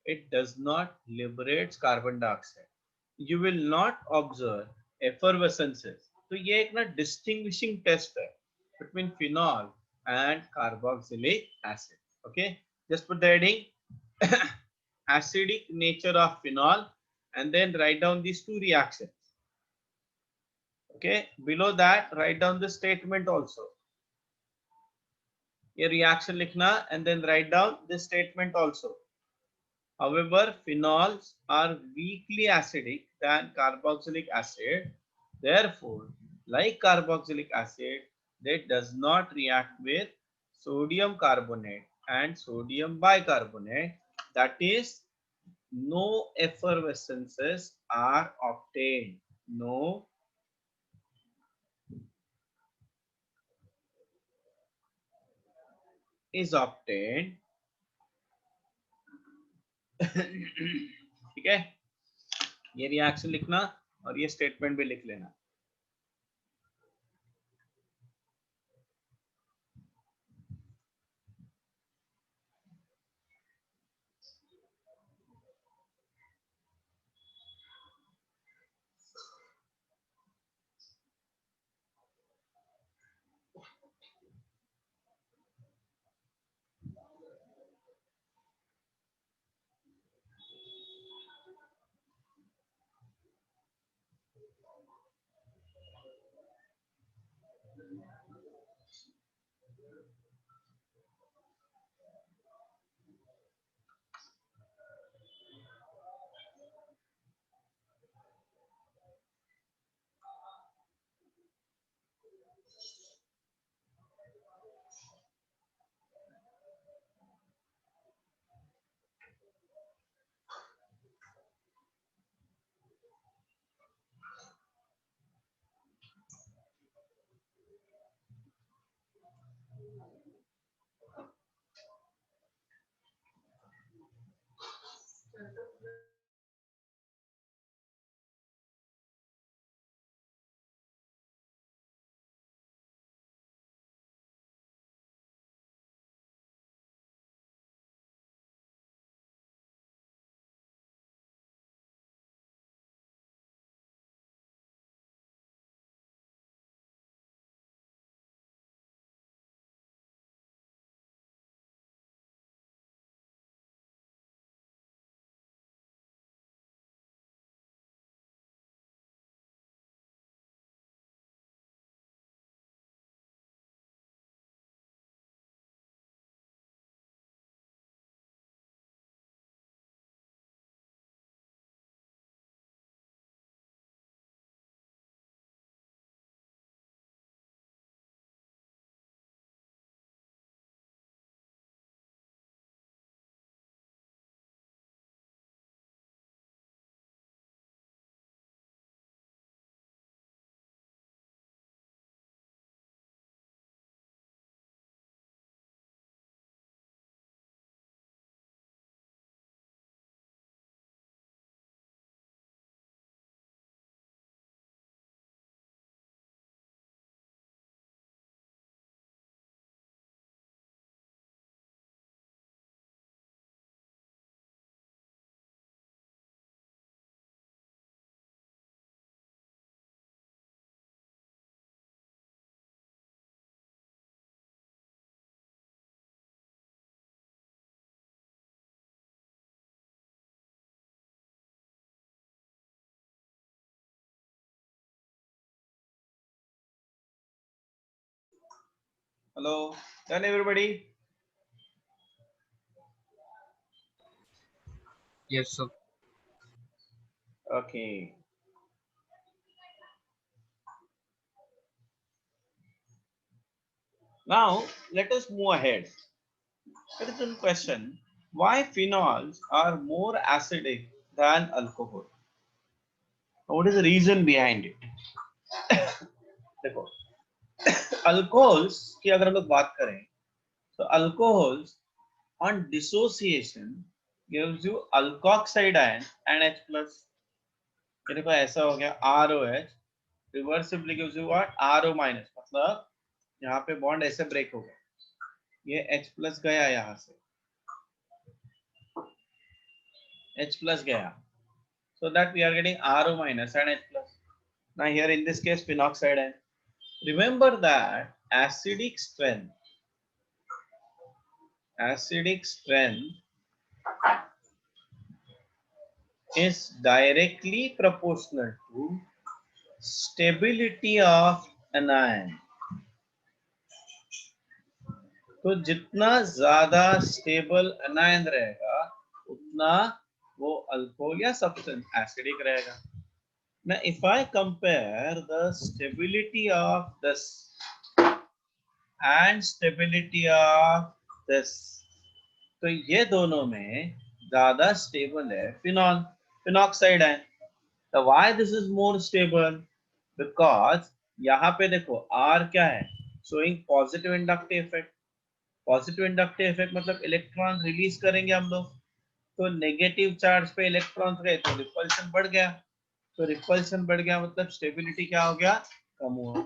it does not liberate carbon dioxide. You will not observe effervescences. तो ये एक ना distinguishing test है between phenol and carboxylic acid. Okay, just put the heading acidic nature of phenol and then write down these two reactions. Okay, below that write down the statement also. ये reaction लिखना and then write down this statement also. However, phenols are weakly acidic than carboxylic acid. Therefore, like carboxylic acid, they does not react with sodium carbonate and sodium bicarbonate. That is, no effervescences are obtained. No is obtained. ठीक है, ये reaction लिखना और ये statement भी लिख लेना. Hello, done everybody? Yes, sir. Okay. Now let us move ahead. There is one question: why phenols are more acidic than alcohol? What is the reason behind it? देखो, अल्कोहल्स की अगर हम लोग बात करें तो alcohols on dissociation gives you alkoxide ion and H plus. ये देखो ऐसा हो गया ROH, reversibly gives you what RO minus, मतलब यहाँ पे बॉन्ड ऐसे ब्रेक हो गया, ये H plus गया यहाँ से, H plus गया, so that we are getting RO minus and H plus. Now here in this case phenoxide ion. Remember that acidic strength is directly proportional to stability of an ion. तो जितना ज्यादा stable अनायन रहेगा उतना वो alcohol या substance acidic रहेगा. Now if I compare the stability of this and stability of this, तो ये दोनों में ज्यादा स्टेबल है फिनॉल, फिनॉक्साइड है. तो why this is more stable? Because यहाँ पे देखो R क्या है, showing positive inductive effect. Positive inductive effect मतलब इलेक्ट्रॉन रिलीज करेंगे हम लोग, तो नेगेटिव चार्ज पे इलेक्ट्रॉन गए तो रिपल्शन बढ़ गया, तो रिपल्शन बढ़ गया मतलब स्टेबिलिटी क्या हो गया, कम हुआ.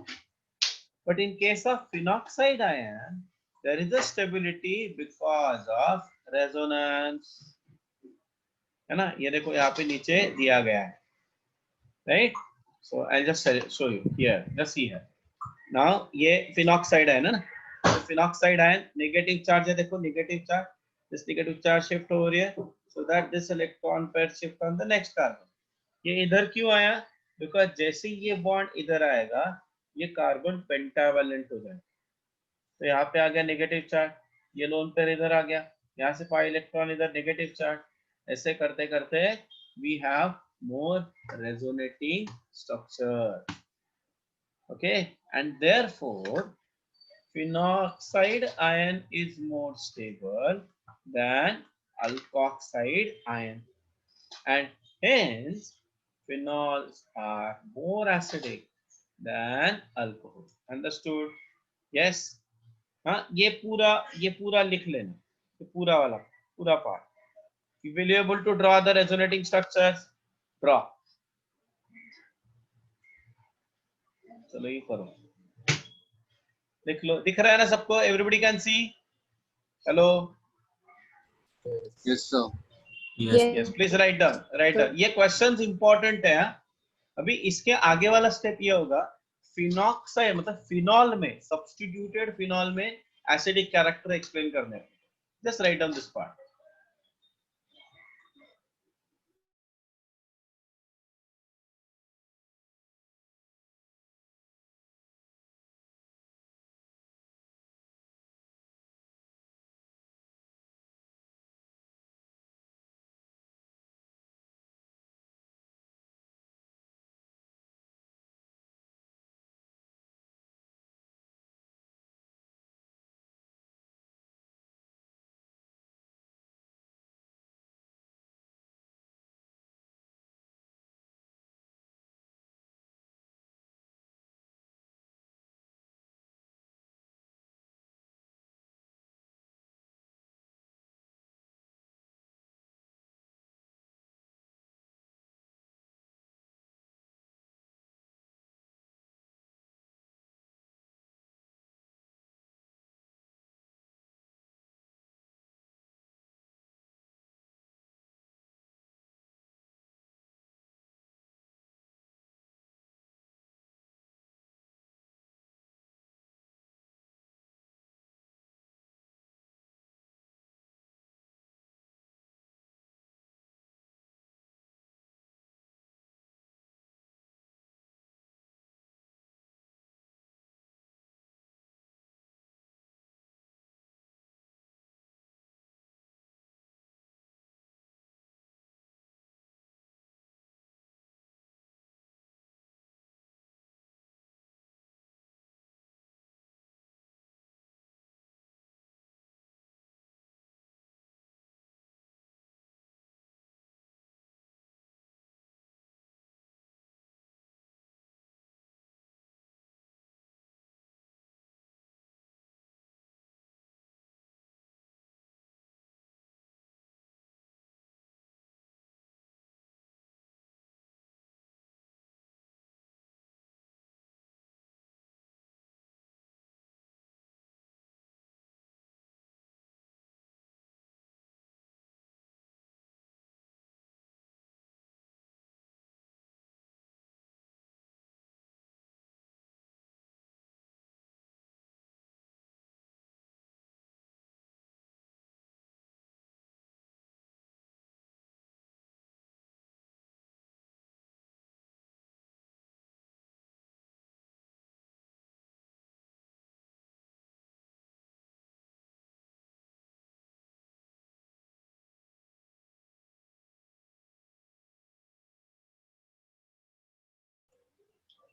But in case of phenoxide ion there is a stability because of resonance, है ना. ये देखो यहाँ पे नीचे दिया गया है, right. So I just show you here, just see here. Now ये फिनॉक्साइड है ना, फिनॉक्साइड आयन नेगेटिव चार्ज है, देखो negative charge, this negative charge shift हो रही है, so that this electron pair shift on the next carbon. ये इधर क्यों आया, बिकॉज जैसे ही ये बॉन्ड इधर आएगा ये कार्बन पेंटावैलेंट हो जाएगा, तो यहाँ पे आ गया नेगेटिव चार्ज, ये लोन पेयर इधर आ गया, यहाँ से 5 इलेक्ट्रॉन इधर नेगेटिव चार्ज, ऐसे करते करते we have more resonating structure. Okay, and therefore phenoxide ion is more stable than alkoxide ion, and hence phenols are more acidic than alcohol. Understood? Yes. हाँ, ये पूरा लिख लेना, ये पूरा वाला पूरा part. You will be able to draw the resonating structures. Draw. चलो ये करो, लिख लो. दिख रहा है ना सबको? Everybody can see. Hello. Yes, sir. Yes, please write down. Write down. ये questions important है. अभी इसके आगे वाला स्टेप ये होगा, फिनॉक्साइड मतलब फिनॉल में, सब्स्टिट्यूटेड फिनॉल में एसिडिक कैरेक्टर एक्सप्लेन करने. Just write down this part.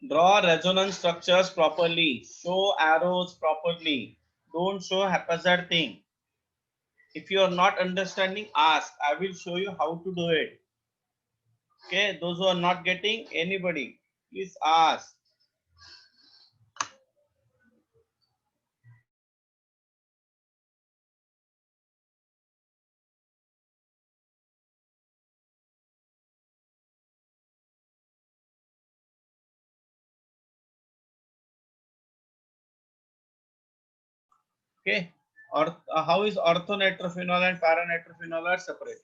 Draw resonance structures properly. Show arrows properly. Don't show haphazard thing. If you are not understanding, ask. I will show you how to do it. Okay, those who are not getting, anybody, please ask. Okay, or how is orthonitrophenol and paranitrophenol are separated?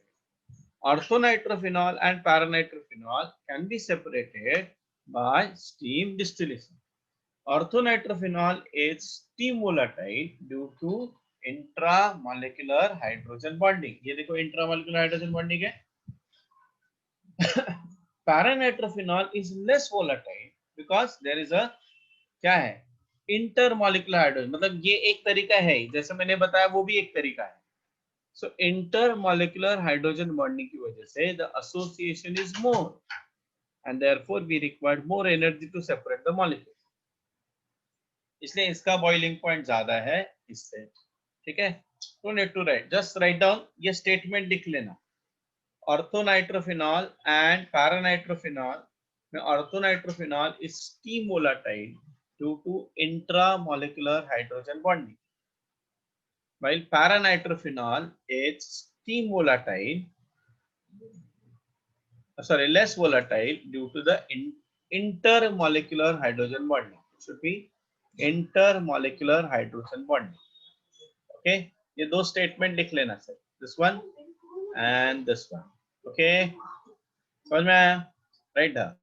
Orthonitrophenol and paranitrophenol can be separated by steam distillation. Orthonitrophenol is steam volatile due to intramolecular hydrogen bonding. ये देखो intramolecular hydrogen bonding है. Paranitrophenol is less volatile because there is a क्या है intermolecular hydrogen, मतलब ये एक तरीका है, जैसे मैंने बताया वो भी एक तरीका है. सो इंटरमोलिकुलर हाइड्रोजन बॉन्डिंग की वजह से the association is more and therefore we required more energy to separate the molecule. इसलिए इसका बॉइलिंग पॉइंट ज्यादा है इससे. ठीक है, don't need to write, just write down. ये स्टेटमेंट लिख लेना. ऑर्थोनाइट्रोफिनॉल एंड पैरानाइट्रोफिनॉल में orthonitrophenol is steam volatile due to intramolecular hydrogen bonding. while para-nitrophenol is steam volatile, sorry, less volatile due to the intermolecular hydrogen bonding. It should be intermolecular hydrogen bonding. Okay, ये दो statement लिख लेना sir, this one and this one. Okay, समझ में आया? Right down.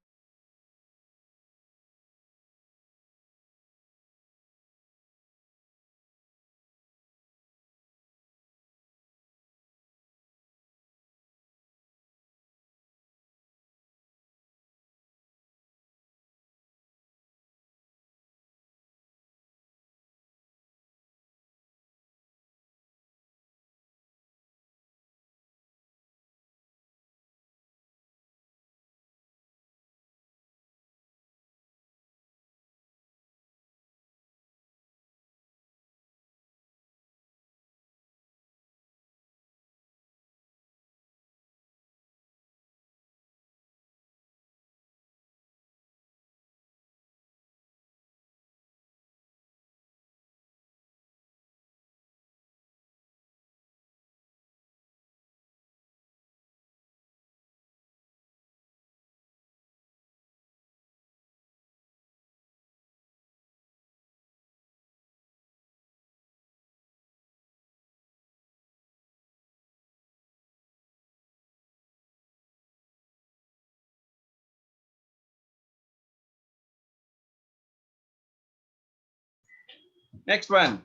Next one.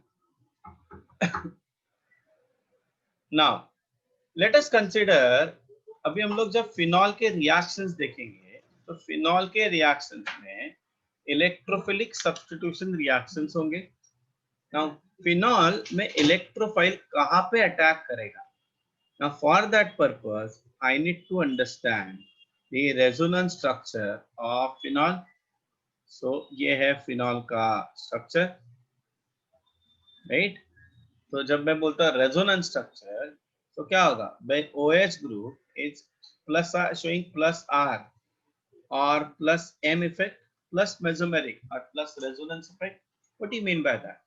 Now, let us consider, अभी हम लोग जब फिनॉल के रिएक्शंस देखेंगे तो फिनॉल के रिएक्शंस में इलेक्ट्रोफिलिक सब्स्टिट्यूशन रिएक्शंस होंगे. नाउ फिनॉल में इलेक्ट्रोफाइल कहाँ पे अटैक करेगा? Now for that purpose I need to understand the resonance structure of phenol. So ये है फिनॉल का स्ट्रक्चर, राइट? तो जब मैं बोलता हूँ रेजोनेंस स्ट्रक्चर तो क्या होगा? when OH group is plus showing plus R or plus M effect plus mesomeric or plus resonance effect. What do you mean by that?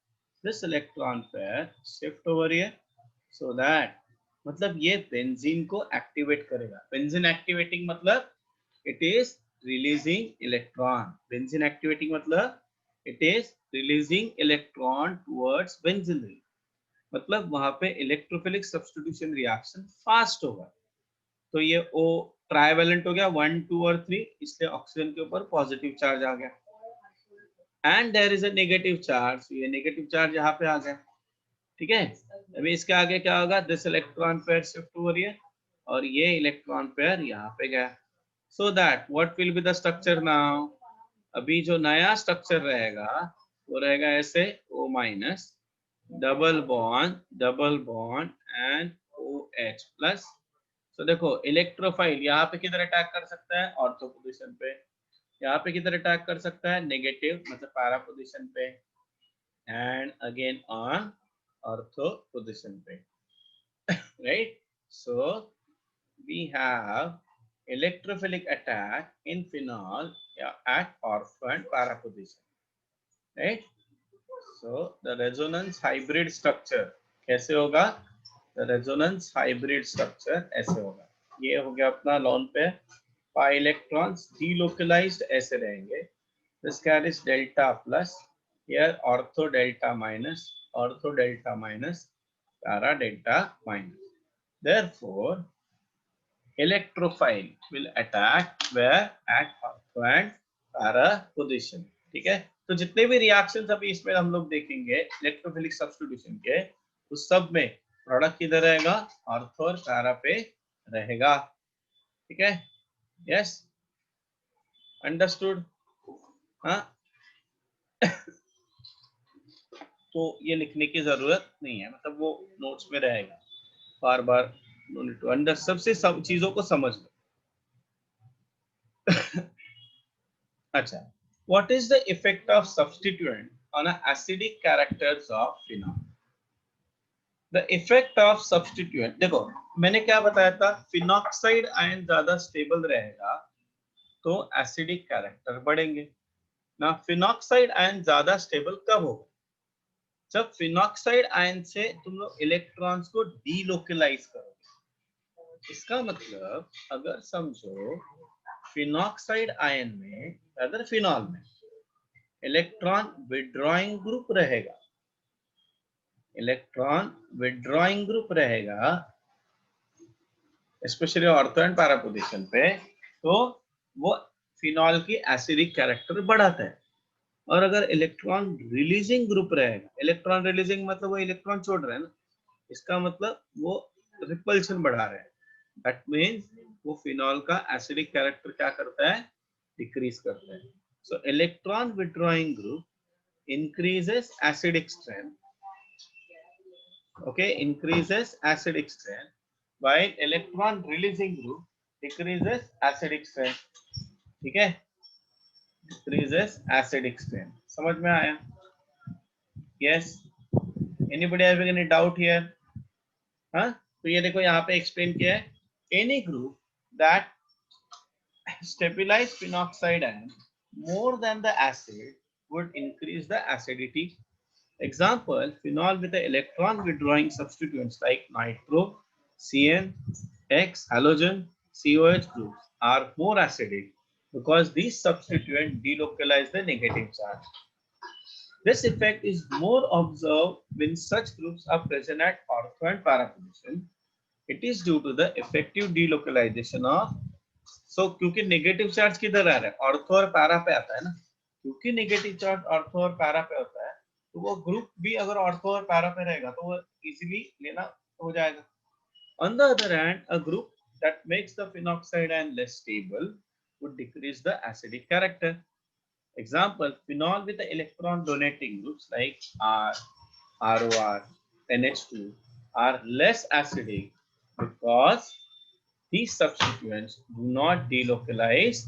This electron pair shift over here so that मतलब ये benzene को activate करेगा. Benzene activating मतलब it is releasing electron. Benzene activating मतलब it is releasing electron towards benzene ring. मतलब वहां पे electrophilic substitution reaction fast होगा. तो ये O ट्राइवेलेंट हो गया 1 2 और 3, इसलिए ऑक्सीजन के ऊपर पॉजिटिव चार्ज आ गया. And there is a negative charge, ये नेगेटिव चार्ज यहाँ पे आ गया. ठीक है, अभी इसके आगे क्या होगा? दिस इलेक्ट्रॉन पेयर शिफ्ट हो रही है और ये इलेक्ट्रॉन पेयर यहाँ पे गया. So that what will be the structure now? अभी जो नया स्ट्रक्चर रहेगा वो रहेगा ऐसे O minus double bond and OH plus. तो देखो इलेक्ट्रोफाइल यहाँ पे किधर अटैक कर सकता है? ऑर्थो पोजीशन पे. यहाँ पे किधर अटैक कर सकता है? नेगेटिव मतलब पैरा पोजीशन पे. And again on ortho position पे, right? So we have electrophilic attack in phenol at ortho and para position, right? So the resonance hybrid structure कैसे होगा? The resonance hybrid structure ऐसे होगा. ये हो गया अपना lone pair. pi electrons delocalized ऐसे रहेंगे. This carries delta plus. Here ortho delta minus, para delta minus. Therefore electrophile will attack where? At ortho and para position. ठीक है, तो जितने भी रिएक्शंस अभी इसमें हम लोग देखेंगे इलेक्ट्रोफिलिक सब्स्टिट्यूशन के, उस सब में प्रोडक्ट किधर रहेगा? ऑर्थो और पैरा पे रहेगा. ठीक है, यस, अंडरस्टूड? हाँ, तो ये लिखने की जरूरत नहीं है, मतलब वो नोट्स में रहेगा. बार बार नो नीड टू अंडर, सबसे सब चीजों को समझ लो. अच्छा, what is the effect of substituent on a acidic characters of phenol? The effect of substituent, देखो मैंने क्या बताया था? फिनॉक्साइड आयन ज्यादा स्टेबल रहेगा तो एसिडिक कैरेक्टर बढ़ेंगे ना. फिनॉक्साइड आयन ज्यादा स्टेबल कब होगा? जब फिनॉक्साइड आयन से तुम लोग इलेक्ट्रॉन्स को डीलोकलाइज करोगे, इसका मतलब अगर समझो फिनॉक्साइड आयन में अगर फिनॉल में इलेक्ट्रॉन विड्रॉइंग ग्रुप रहेगा, इलेक्ट्रॉन विड्रॉइंग ग्रुप रहेगा specially ortho and para position पे, तो वो फिनॉल की एसिडिक कैरेक्टर बढ़ाता है। और अगर इलेक्ट्रॉन रिलीजिंग ग्रुप रहेगा, इलेक्ट्रॉन रिलीजिंग मतलब वो इलेक्ट्रॉन छोड़ रहे हैं ना, इसका मतलब वो रिपल्शन बढ़ा रहे हैं। दैट मीन्स वो फिनॉल का एसिडिक कैरेक्टर क्या करता है, डिक्रीज करता है। सो electron withdrawing group increases acidic strength, okay, increases acidic strength, while electron releasing group decreases acidic strength. ठीक है, decreases acidic strength. समझ में आया? Yes. Anybody having any doubt here? हाँ, तो ये देखो यहाँ पे explain किया है, any group that stabilize phenoxide ion more than the acid would increase the acidity. Example, phenol with the electron withdrawing substituents like nitro, CN, X, halogen, COH groups are more acidic because these substituents delocalize the negative charge. This effect is more observed when such groups are present at ortho and para position. It is due to the effective delocalization of, so क्योंकि negative charge किधर आ रहा है, ortho और para पे आता है ना, क्योंकि नेगेटिव चार्ज ऑर्थो और पैरा पे होता है, तो वो ग्रुप भी अगर ऑर्थो और पैरा पे रहेगा तो वो इजीली लेना हो जाएगा. On the other hand, a group that makes the phenoxide ion less stable would decrease the acidic character. Example, phenol with the electron donating groups like R, ROR, NH2 are less acidic because these substituents do not delocalize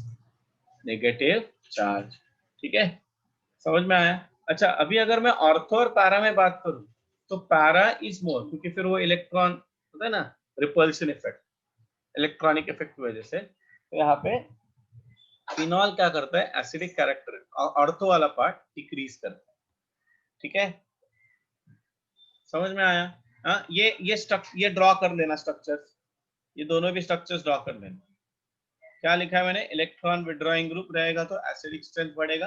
negative charge. ठीक है, समझ में आया? अच्छा, अभी अगर मैं ortho और पैरा में बात करूं तो पैरा इज मोर, क्योंकि फिर वो इलेक्ट्रॉन होता है ना, रिपल्शन इफेक्ट, इलेक्ट्रॉनिक इफेक्ट की वजह से, तो यहाँ पे फिनॉल क्या करता है, एसिडिक कैरेक्टर ऑर्थो वाला पार्ट डिक्रीज करता है. ठीक है, समझ में आया? हाँ, ये ड्रॉ कर लेना स्ट्रक्चर्स, ये दोनों भी स्ट्रक्चर्स ड्रॉ कर लेना. क्या लिखा है मैंने, इलेक्ट्रॉन विड्रॉइंग ग्रुप रहेगा तो एसिडिक स्ट्रेंथ बढ़ेगा,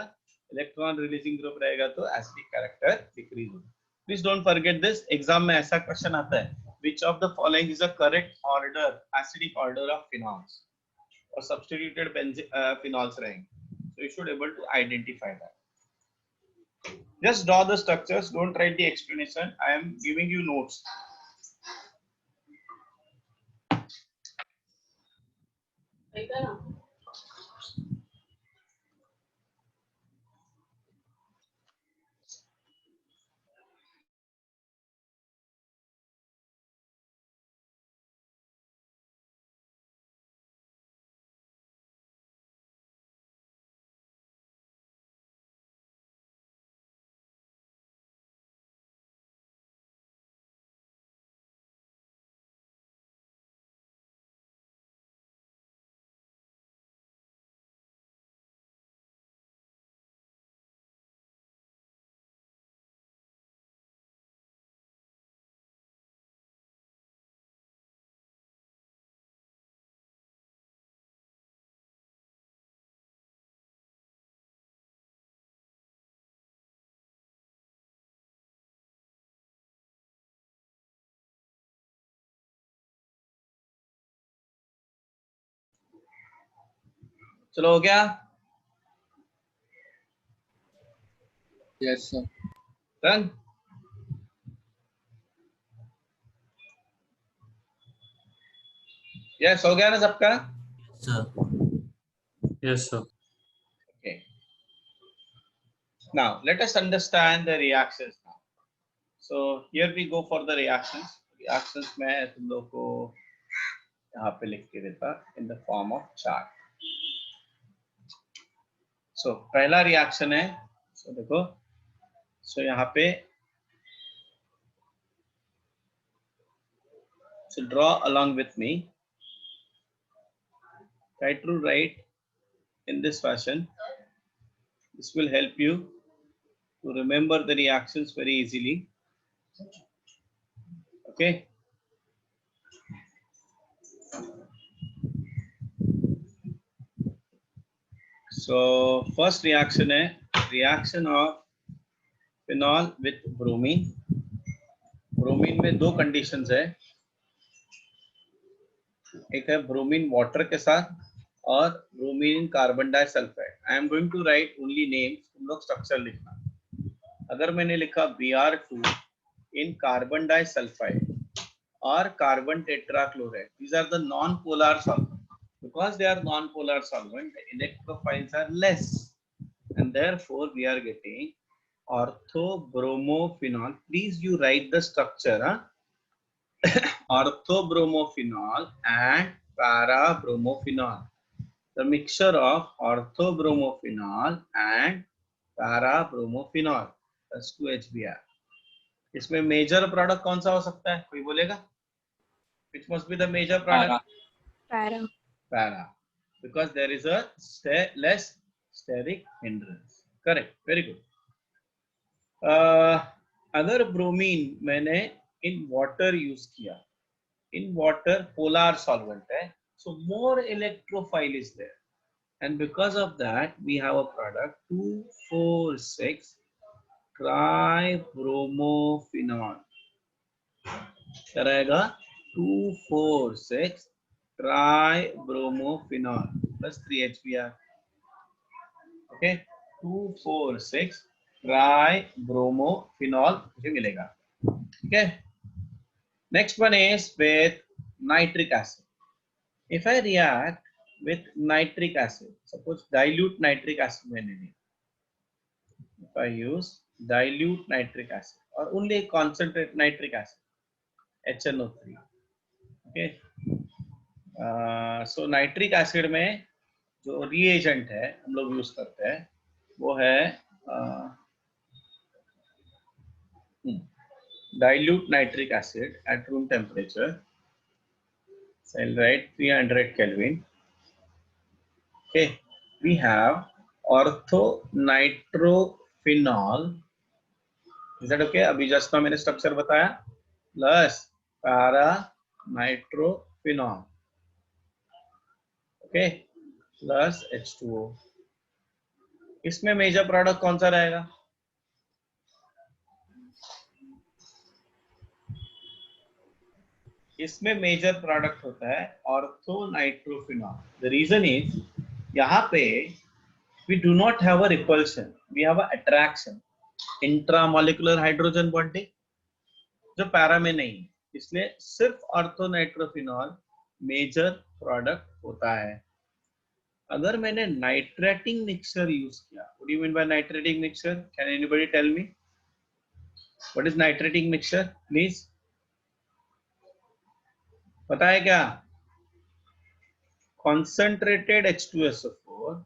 इलेक्ट्रॉन रिलीजिंग ग्रुप रहेगा तो एसिडिक कैरेक्टर डिक्रीज होगा. Please don't forget this, exam में ऐसा क्वेश्चन आता है, which of the following is a correct order, acidic order of phenols, और सब्स्टिट्यूटेड फिनॉल्स रहेंगे, so you should able to identify that. Just draw the structures, don't write the explanation, I am giving you notes. चलो, हो गया? Yes, sir. Done? Yes, हो गया ना सबका? Sir. Yes, sir. Okay. Now let us understand the reactions now. So here we go for the reactions. Reactions मैं तुम लोग को यहाँ पे लिख के देता in the form of chart. So पहला रिएक्शन है, so देखो, so यहाँ पे, so draw along with me. Try to write in this fashion. This will help you to remember the reactions very easily. Okay. So first reaction है reaction of phenol with bromine. Bromine में दो conditions है, एक है bromine water के साथ और bromine carbon disulphide. I am going to write only names, तुम लोग स्ट्रक्चर लिखना. अगर मैंने लिखा Br2 इन कार्बन डाइसल्फाइड और carbon tetrachloride, these are the non-polar solvent. Because they are non-polar solvent, the electrophiles are less, and therefore we are getting orthobromophenol. Please you write the structure, huh? Orthobromophenol and parabromophenol. The mixture of orthobromophenol and parabromophenol plus 2HBr. इसमें major product कौन सा हो सकता है, कोई बोलेगा? Which must be the major product? Para. Para, because there is a less steric hindrance. Correct, very good. अगर bromine मैंने इन वाटर यूज किया, इन वाटर पोलर सॉल्वेंट है, so more electrophile is there, and because of that we have a product 2,4,6 tribromophenol. क्या रहेगा? 2,4,6 tribromophenol plus 3HBr. Okay, 2,4,6 tribromophenol मुझे मिलेगा. ठीक है. Next one is with nitric acid. If I react with nitric acid, suppose dilute nitric acid मैंने लिया, if I use dilute nitric acid or only concentrate nitric acid, HNO3. okay, so nitric acid में जो reagent है हम लोग use करते हैं वो है dilute nitric acid at room temperature. So I'll write 300 Kelvin. Okay, we have orthonitrophenol. Is that okay? अभी जस्ट मैंने स्ट्रक्चर बताया, plus paranitrophenol, okay, plus H2O. इसमें मेजर प्रोडक्ट कौन सा रहेगा? इसमें मेजर प्रोडक्ट होता है ऑर्थोनाइट्रोफिनॉल. द रीजन इज यहाँ पे we do not have a repulsion, we have a attraction, intramolecular hydrogen bonding, जो पैरा में नहीं है, इसलिए सिर्फ ऑर्थोनाइट्रोफिनॉल मेजर प्रोडक्ट होता है. अगर मैंने नाइट्रेटिंग मिक्सचर यूज किया, what do you mean by nitrating mixture? Can anybody tell me what is nitrating mixture please? पता है क्या? concentrated H2SO4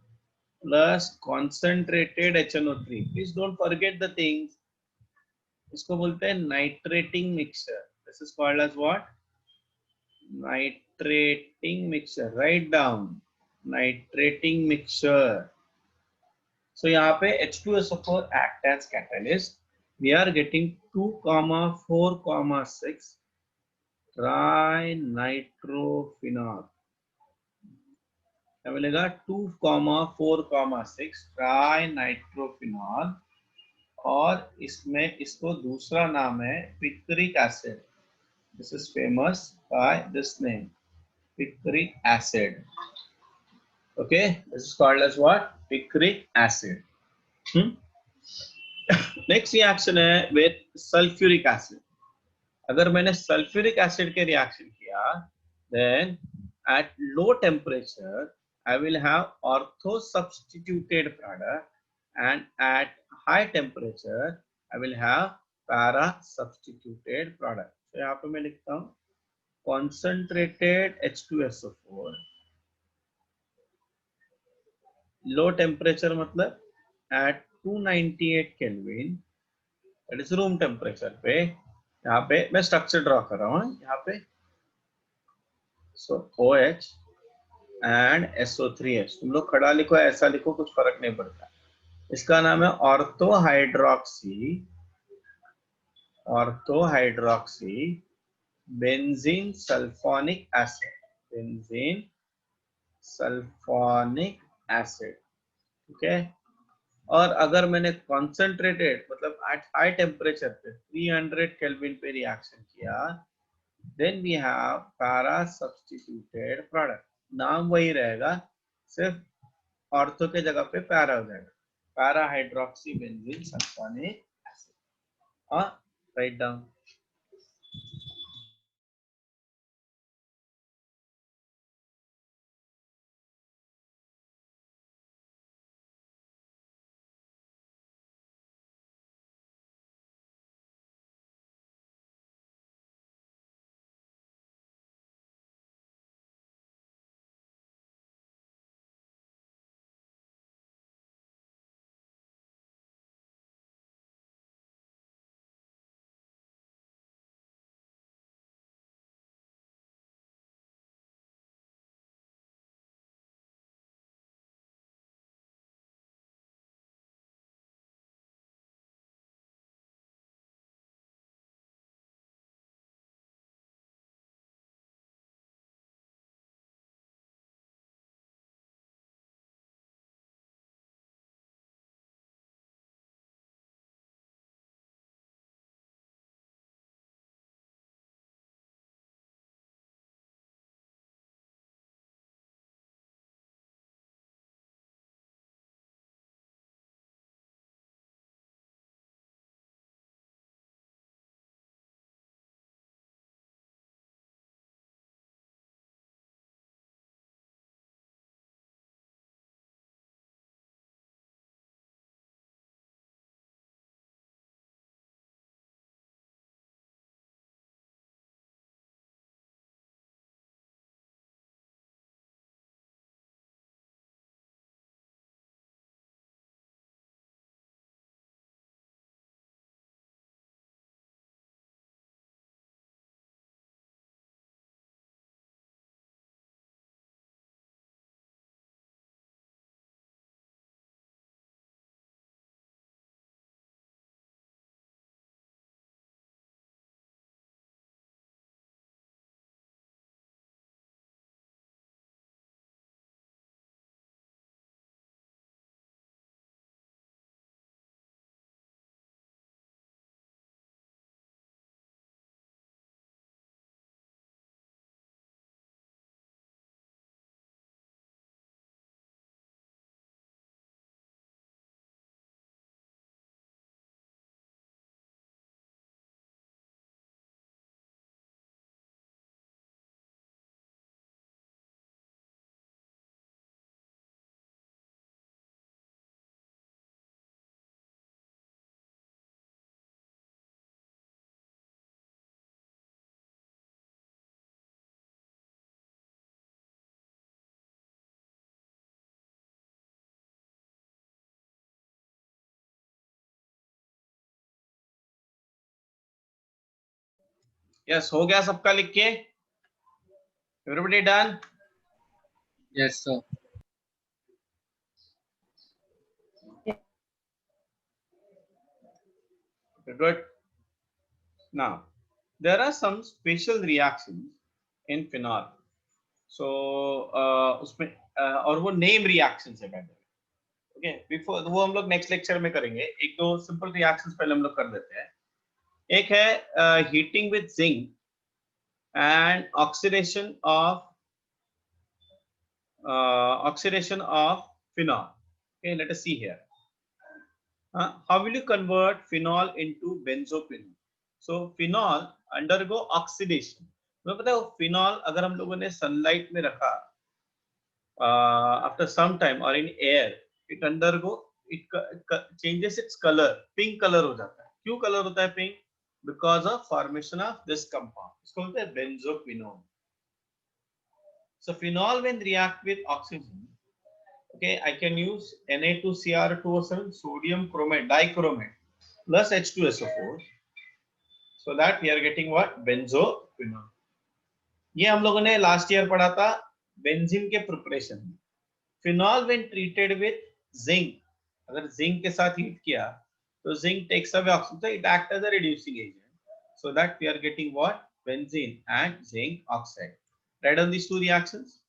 plus concentrated HNO3. Please don't forget the things. इसको बोलते हैं nitrating mixture. This is called as what? Nitrating mixture. Write down. Nitrating mixture. So यहाँ पे H2SO4 act as catalyst. We are getting 2,4,6 trinitrophenol. क्या मिलेगा? 2,4,6 trinitrophenol, और इसमें इसको दूसरा नाम है picric acid. This is famous by this name, picric acid. Okay, this is called as what? Picric acid. Next reaction है विथ सल्फ्यूरिक एसिड. अगर मैंने सल्फ्यूरिक एसिड के रिएक्शन किया, then at low temperature I will have ortho substituted product, and at high temperature I will have para substituted product. So यहाँ पे मैं लिखता हूँ concentrated H2SO4, low temperature मतलब at 298 Kelvin, that is room temperature पे. यहाँ पे मैं स्ट्रक्चर ड्रॉ कर रहा हूँ यहाँ पे. So OH and SO3H. तुम लोग खड़ा लिखो ऐसा लिखो, कुछ फर्क नहीं पड़ता. इसका नाम है ortho hydroxy ऑर्थोहाइड्रोक्सी benzene sulphonic acid, benzene sulphonic acid, ठीक है। और अगर मैंने कॉन्सेंट्रेटेड मतलब एट हाई टेम्परेचर पे 300 केल्विन पे रिएक्शन किया, then we have para substituted product. नाम वही रहेगा, सिर्फ ऑर्थो के जगह पे पैरा हो जाएगा, para hydroxy benzene sulphonic acid. Write down. Yes, हो गया सबका लिख के? Everybody done? Yes, sir. Good. Now there are some special reactions in phenol. So उसमें और वो नेम रिएक्शंस है पहले। ओके, बिफोर वो हम लोग नेक्स्ट लेक्चर में करेंगे। एक दो सिंपल रिएक्शंस पहले हम लोग कर देते हैं। एक है heating with zinc and oxidation of phenol. Okay, let us see here. How will you convert phenol into benzophenol? So phenol undergo oxidation. तुम्हें पता है phenol अगर हम लोगों ने sunlight में रखा after some time or in air, it changes its color, pink color हो जाता है। क्यों color होता है pink? Because of formation of this compound. इसको बोलते हैं benzophenone. So phenol when react with oxygen, okay, I can use Na2Cr2O7 sodium chromate dichromate plus H2SO4, so that we are getting what? Benzophenone. ये हम लोगों ने last year पढ़ा था benzene के प्रिपरेशन में। Phenol when treated with zinc, अगर zinc के साथ हीट किया तो zinc takes away oxygen, it act as a reducing agent so that we are getting what? Benzene and zinc oxide. Write down these two reactions.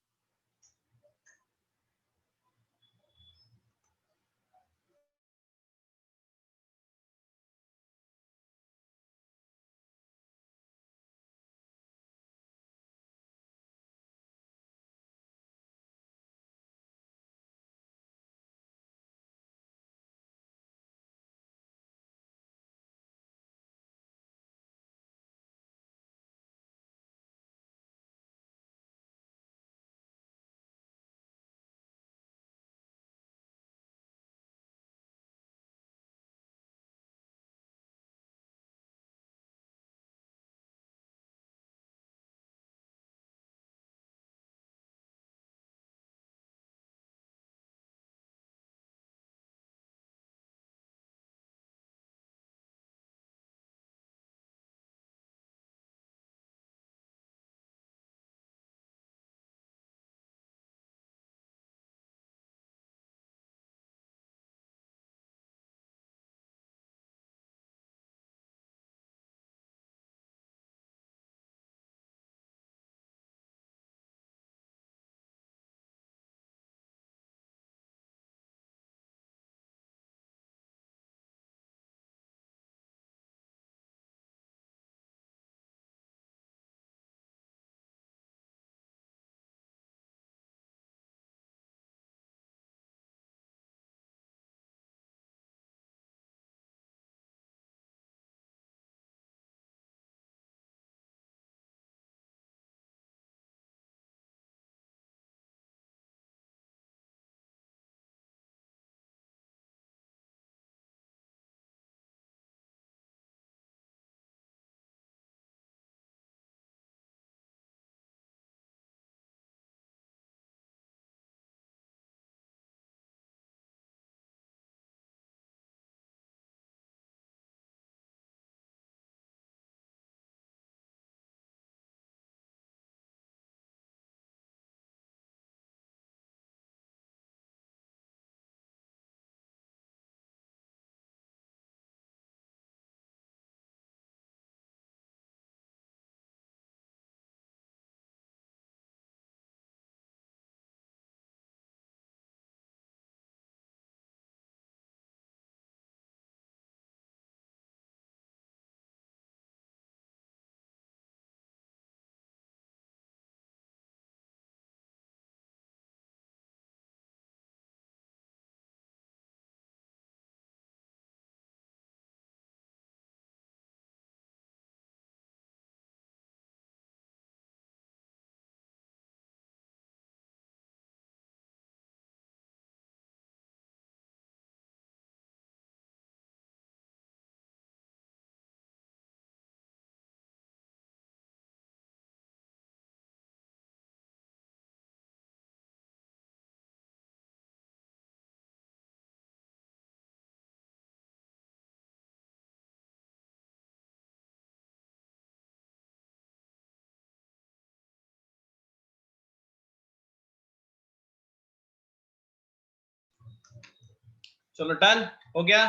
चलो done हो गया.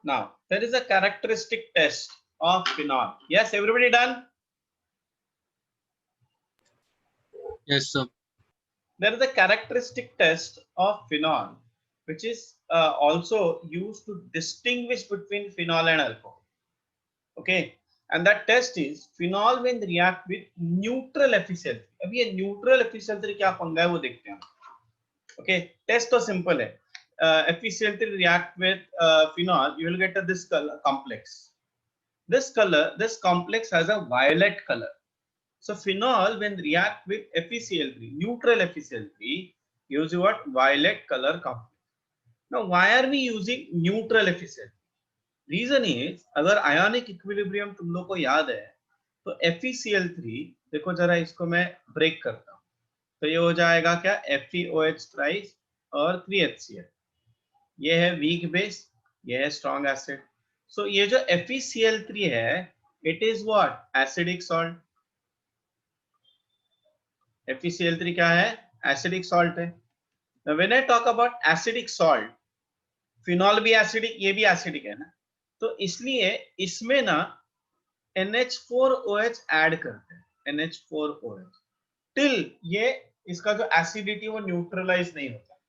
Now there is a characteristic test of phenol. Yes, everybody done? Yes, sir. There is a characteristic test of phenol which is also used to distinguish between phenol and alcohol. Okay, and that test is phenol when react with neutral FeCl3. अभी ये neutral FeCl3 क्या पंगा है वो देखते हैं. Okay, test तो simple है. FeCl3 react with phenol, you will get this color complex. This complex has a violet color. So phenol when react with FeCl3, neutral FeCl3, use what? Violet color complex. Now why are we using neutral FeCl3? Reason is अगर ionic equilibrium तुम लोग को याद है तो FeCl3, देखो जरा इसको मैं ब्रेक करता हूँ तो ये हो जाएगा क्या? FeOH थ्राइस और 3HCl. ये है वीक बेस, ये है स्ट्रॉन्ग एसिड. सो ये जो FeCl3 है, it is what? Acidic salt. FeCl3 क्या है? एसिडिक सॉल्ट है. Now when I talk about acidic salt, phenol भी एसिडिक, ये भी एसिडिक है ना, तो इसलिए इसमें ना NH4OH ऐड करते हैं, NH4OH टिल ये इसका जो एसिडिटी वो न्यूट्रलाइज नहीं होता।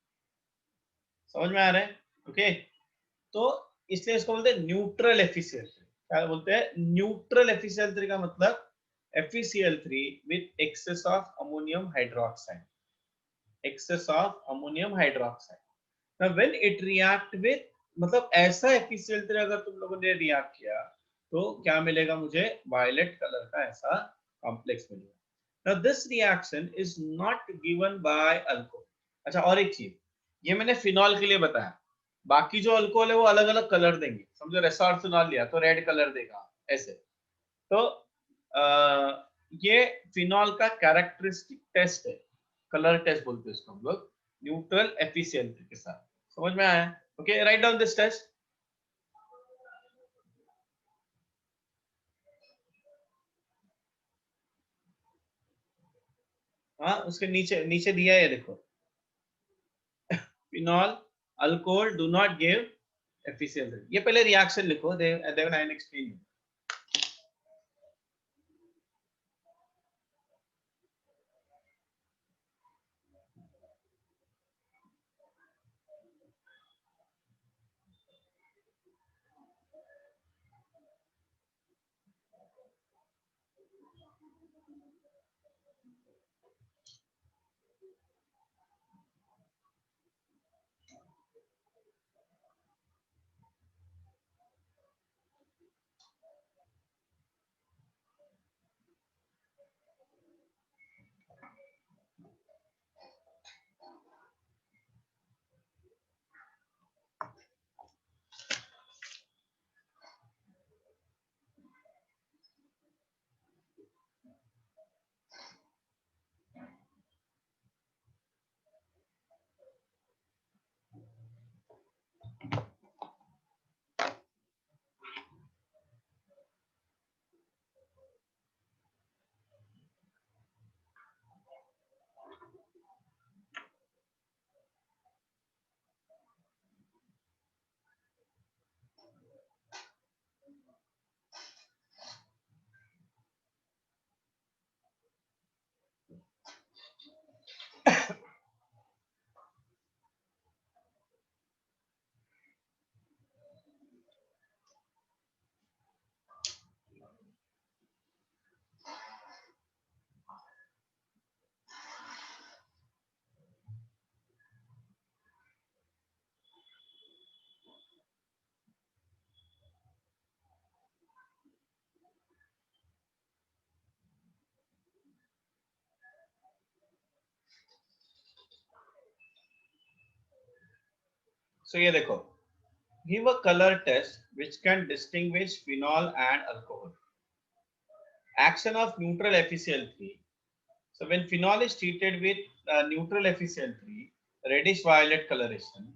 समझ में आ रहा है? ओके, तो इसलिए इसको बोलते हैं न्यूट्रल FeCl3। क्या बोलते हैं? न्यूट्रल FeCl3 का मतलब FeCl3 with excess of ammonium hydroxide, excess of ammonium hydroxide। now when it react with, मतलब ऐसा FeCl3 अगर तुम लोगों ने रिएक्ट किया तो क्या मिलेगा मुझे? वायलेट कलर का ऐसा कॉम्प्लेक्स मिलेगा। now this reaction is not given by alcohol। अच्छा, और एक चीज, ये मैंने फिनॉल के लिए बताया, बाकी जो अल्कोहल है वो अलग अलग कलर देंगे। समझो रेसोर्सिनॉल लिया तो रेड कलर देगा ऐसे। तो ये फिनॉल का कैरेक्टरिस्टिक टेस्ट है, कलर टेस्ट बोलते हैं इसको हम लोग, न्यूट्रल FeCl3 के साथ। समझ में आया? Okay, write down this test. हाँ, उसके नीचे नीचे दिया है, देखो, phenol alcohol do not give FeCl3। ये पहले रिएक्शन लिखो, देन आई एक्सप्लेन। So ये देखो, give a color test which can distinguish phenol and alcohol. Action of neutral FeCl3. So when phenol is treated with neutral FeCl3, reddish violet coloration,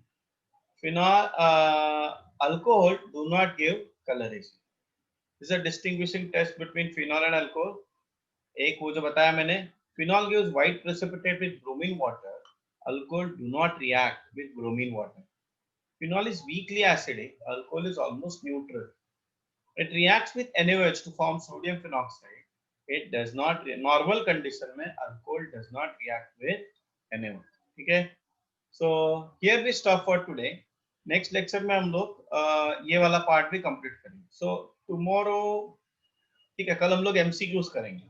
phenol alcohol do not give coloration. This is a distinguishing test between phenol and alcohol. एक वो जो बताया मैंने, phenol gives white precipitate with bromine water, alcohol do not react with bromine water. Phenol is weakly acidic, alcohol is almost neutral. It reacts with NaOH to form sodium phenoxide. It does not, normal condition में alcohol does not react with NaOH. ठीक है? So here we stop for today. Next lecture में हम लोग ये वाला part भी complete करेंगे. So tomorrow, ठीक है, कल हम लोग MCQs करेंगे,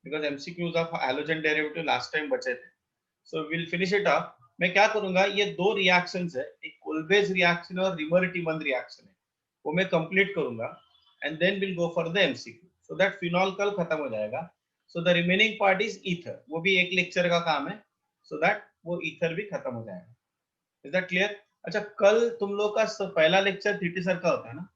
because MCQs of halogen derivative last time बचे थे. So we'll finish it up. मैं क्या करूंगा, ये दो रिएक्शंस है, एक कोल्बेज रिएक्शन और रिमर-टिमन रिएक्शन है, वो मैं कंप्लीट करूंगा and then will go for the MCQ, so that phenol कल खत्म हो जाएगा। So the remaining part is ether, वो भी एक लेक्चर का काम है, सो दैट वो ईथर भी खत्म हो जाएगा। Is that clear? अच्छा, कल तुम लोग का पहला लेक्चर थीटी सर का होता है ना?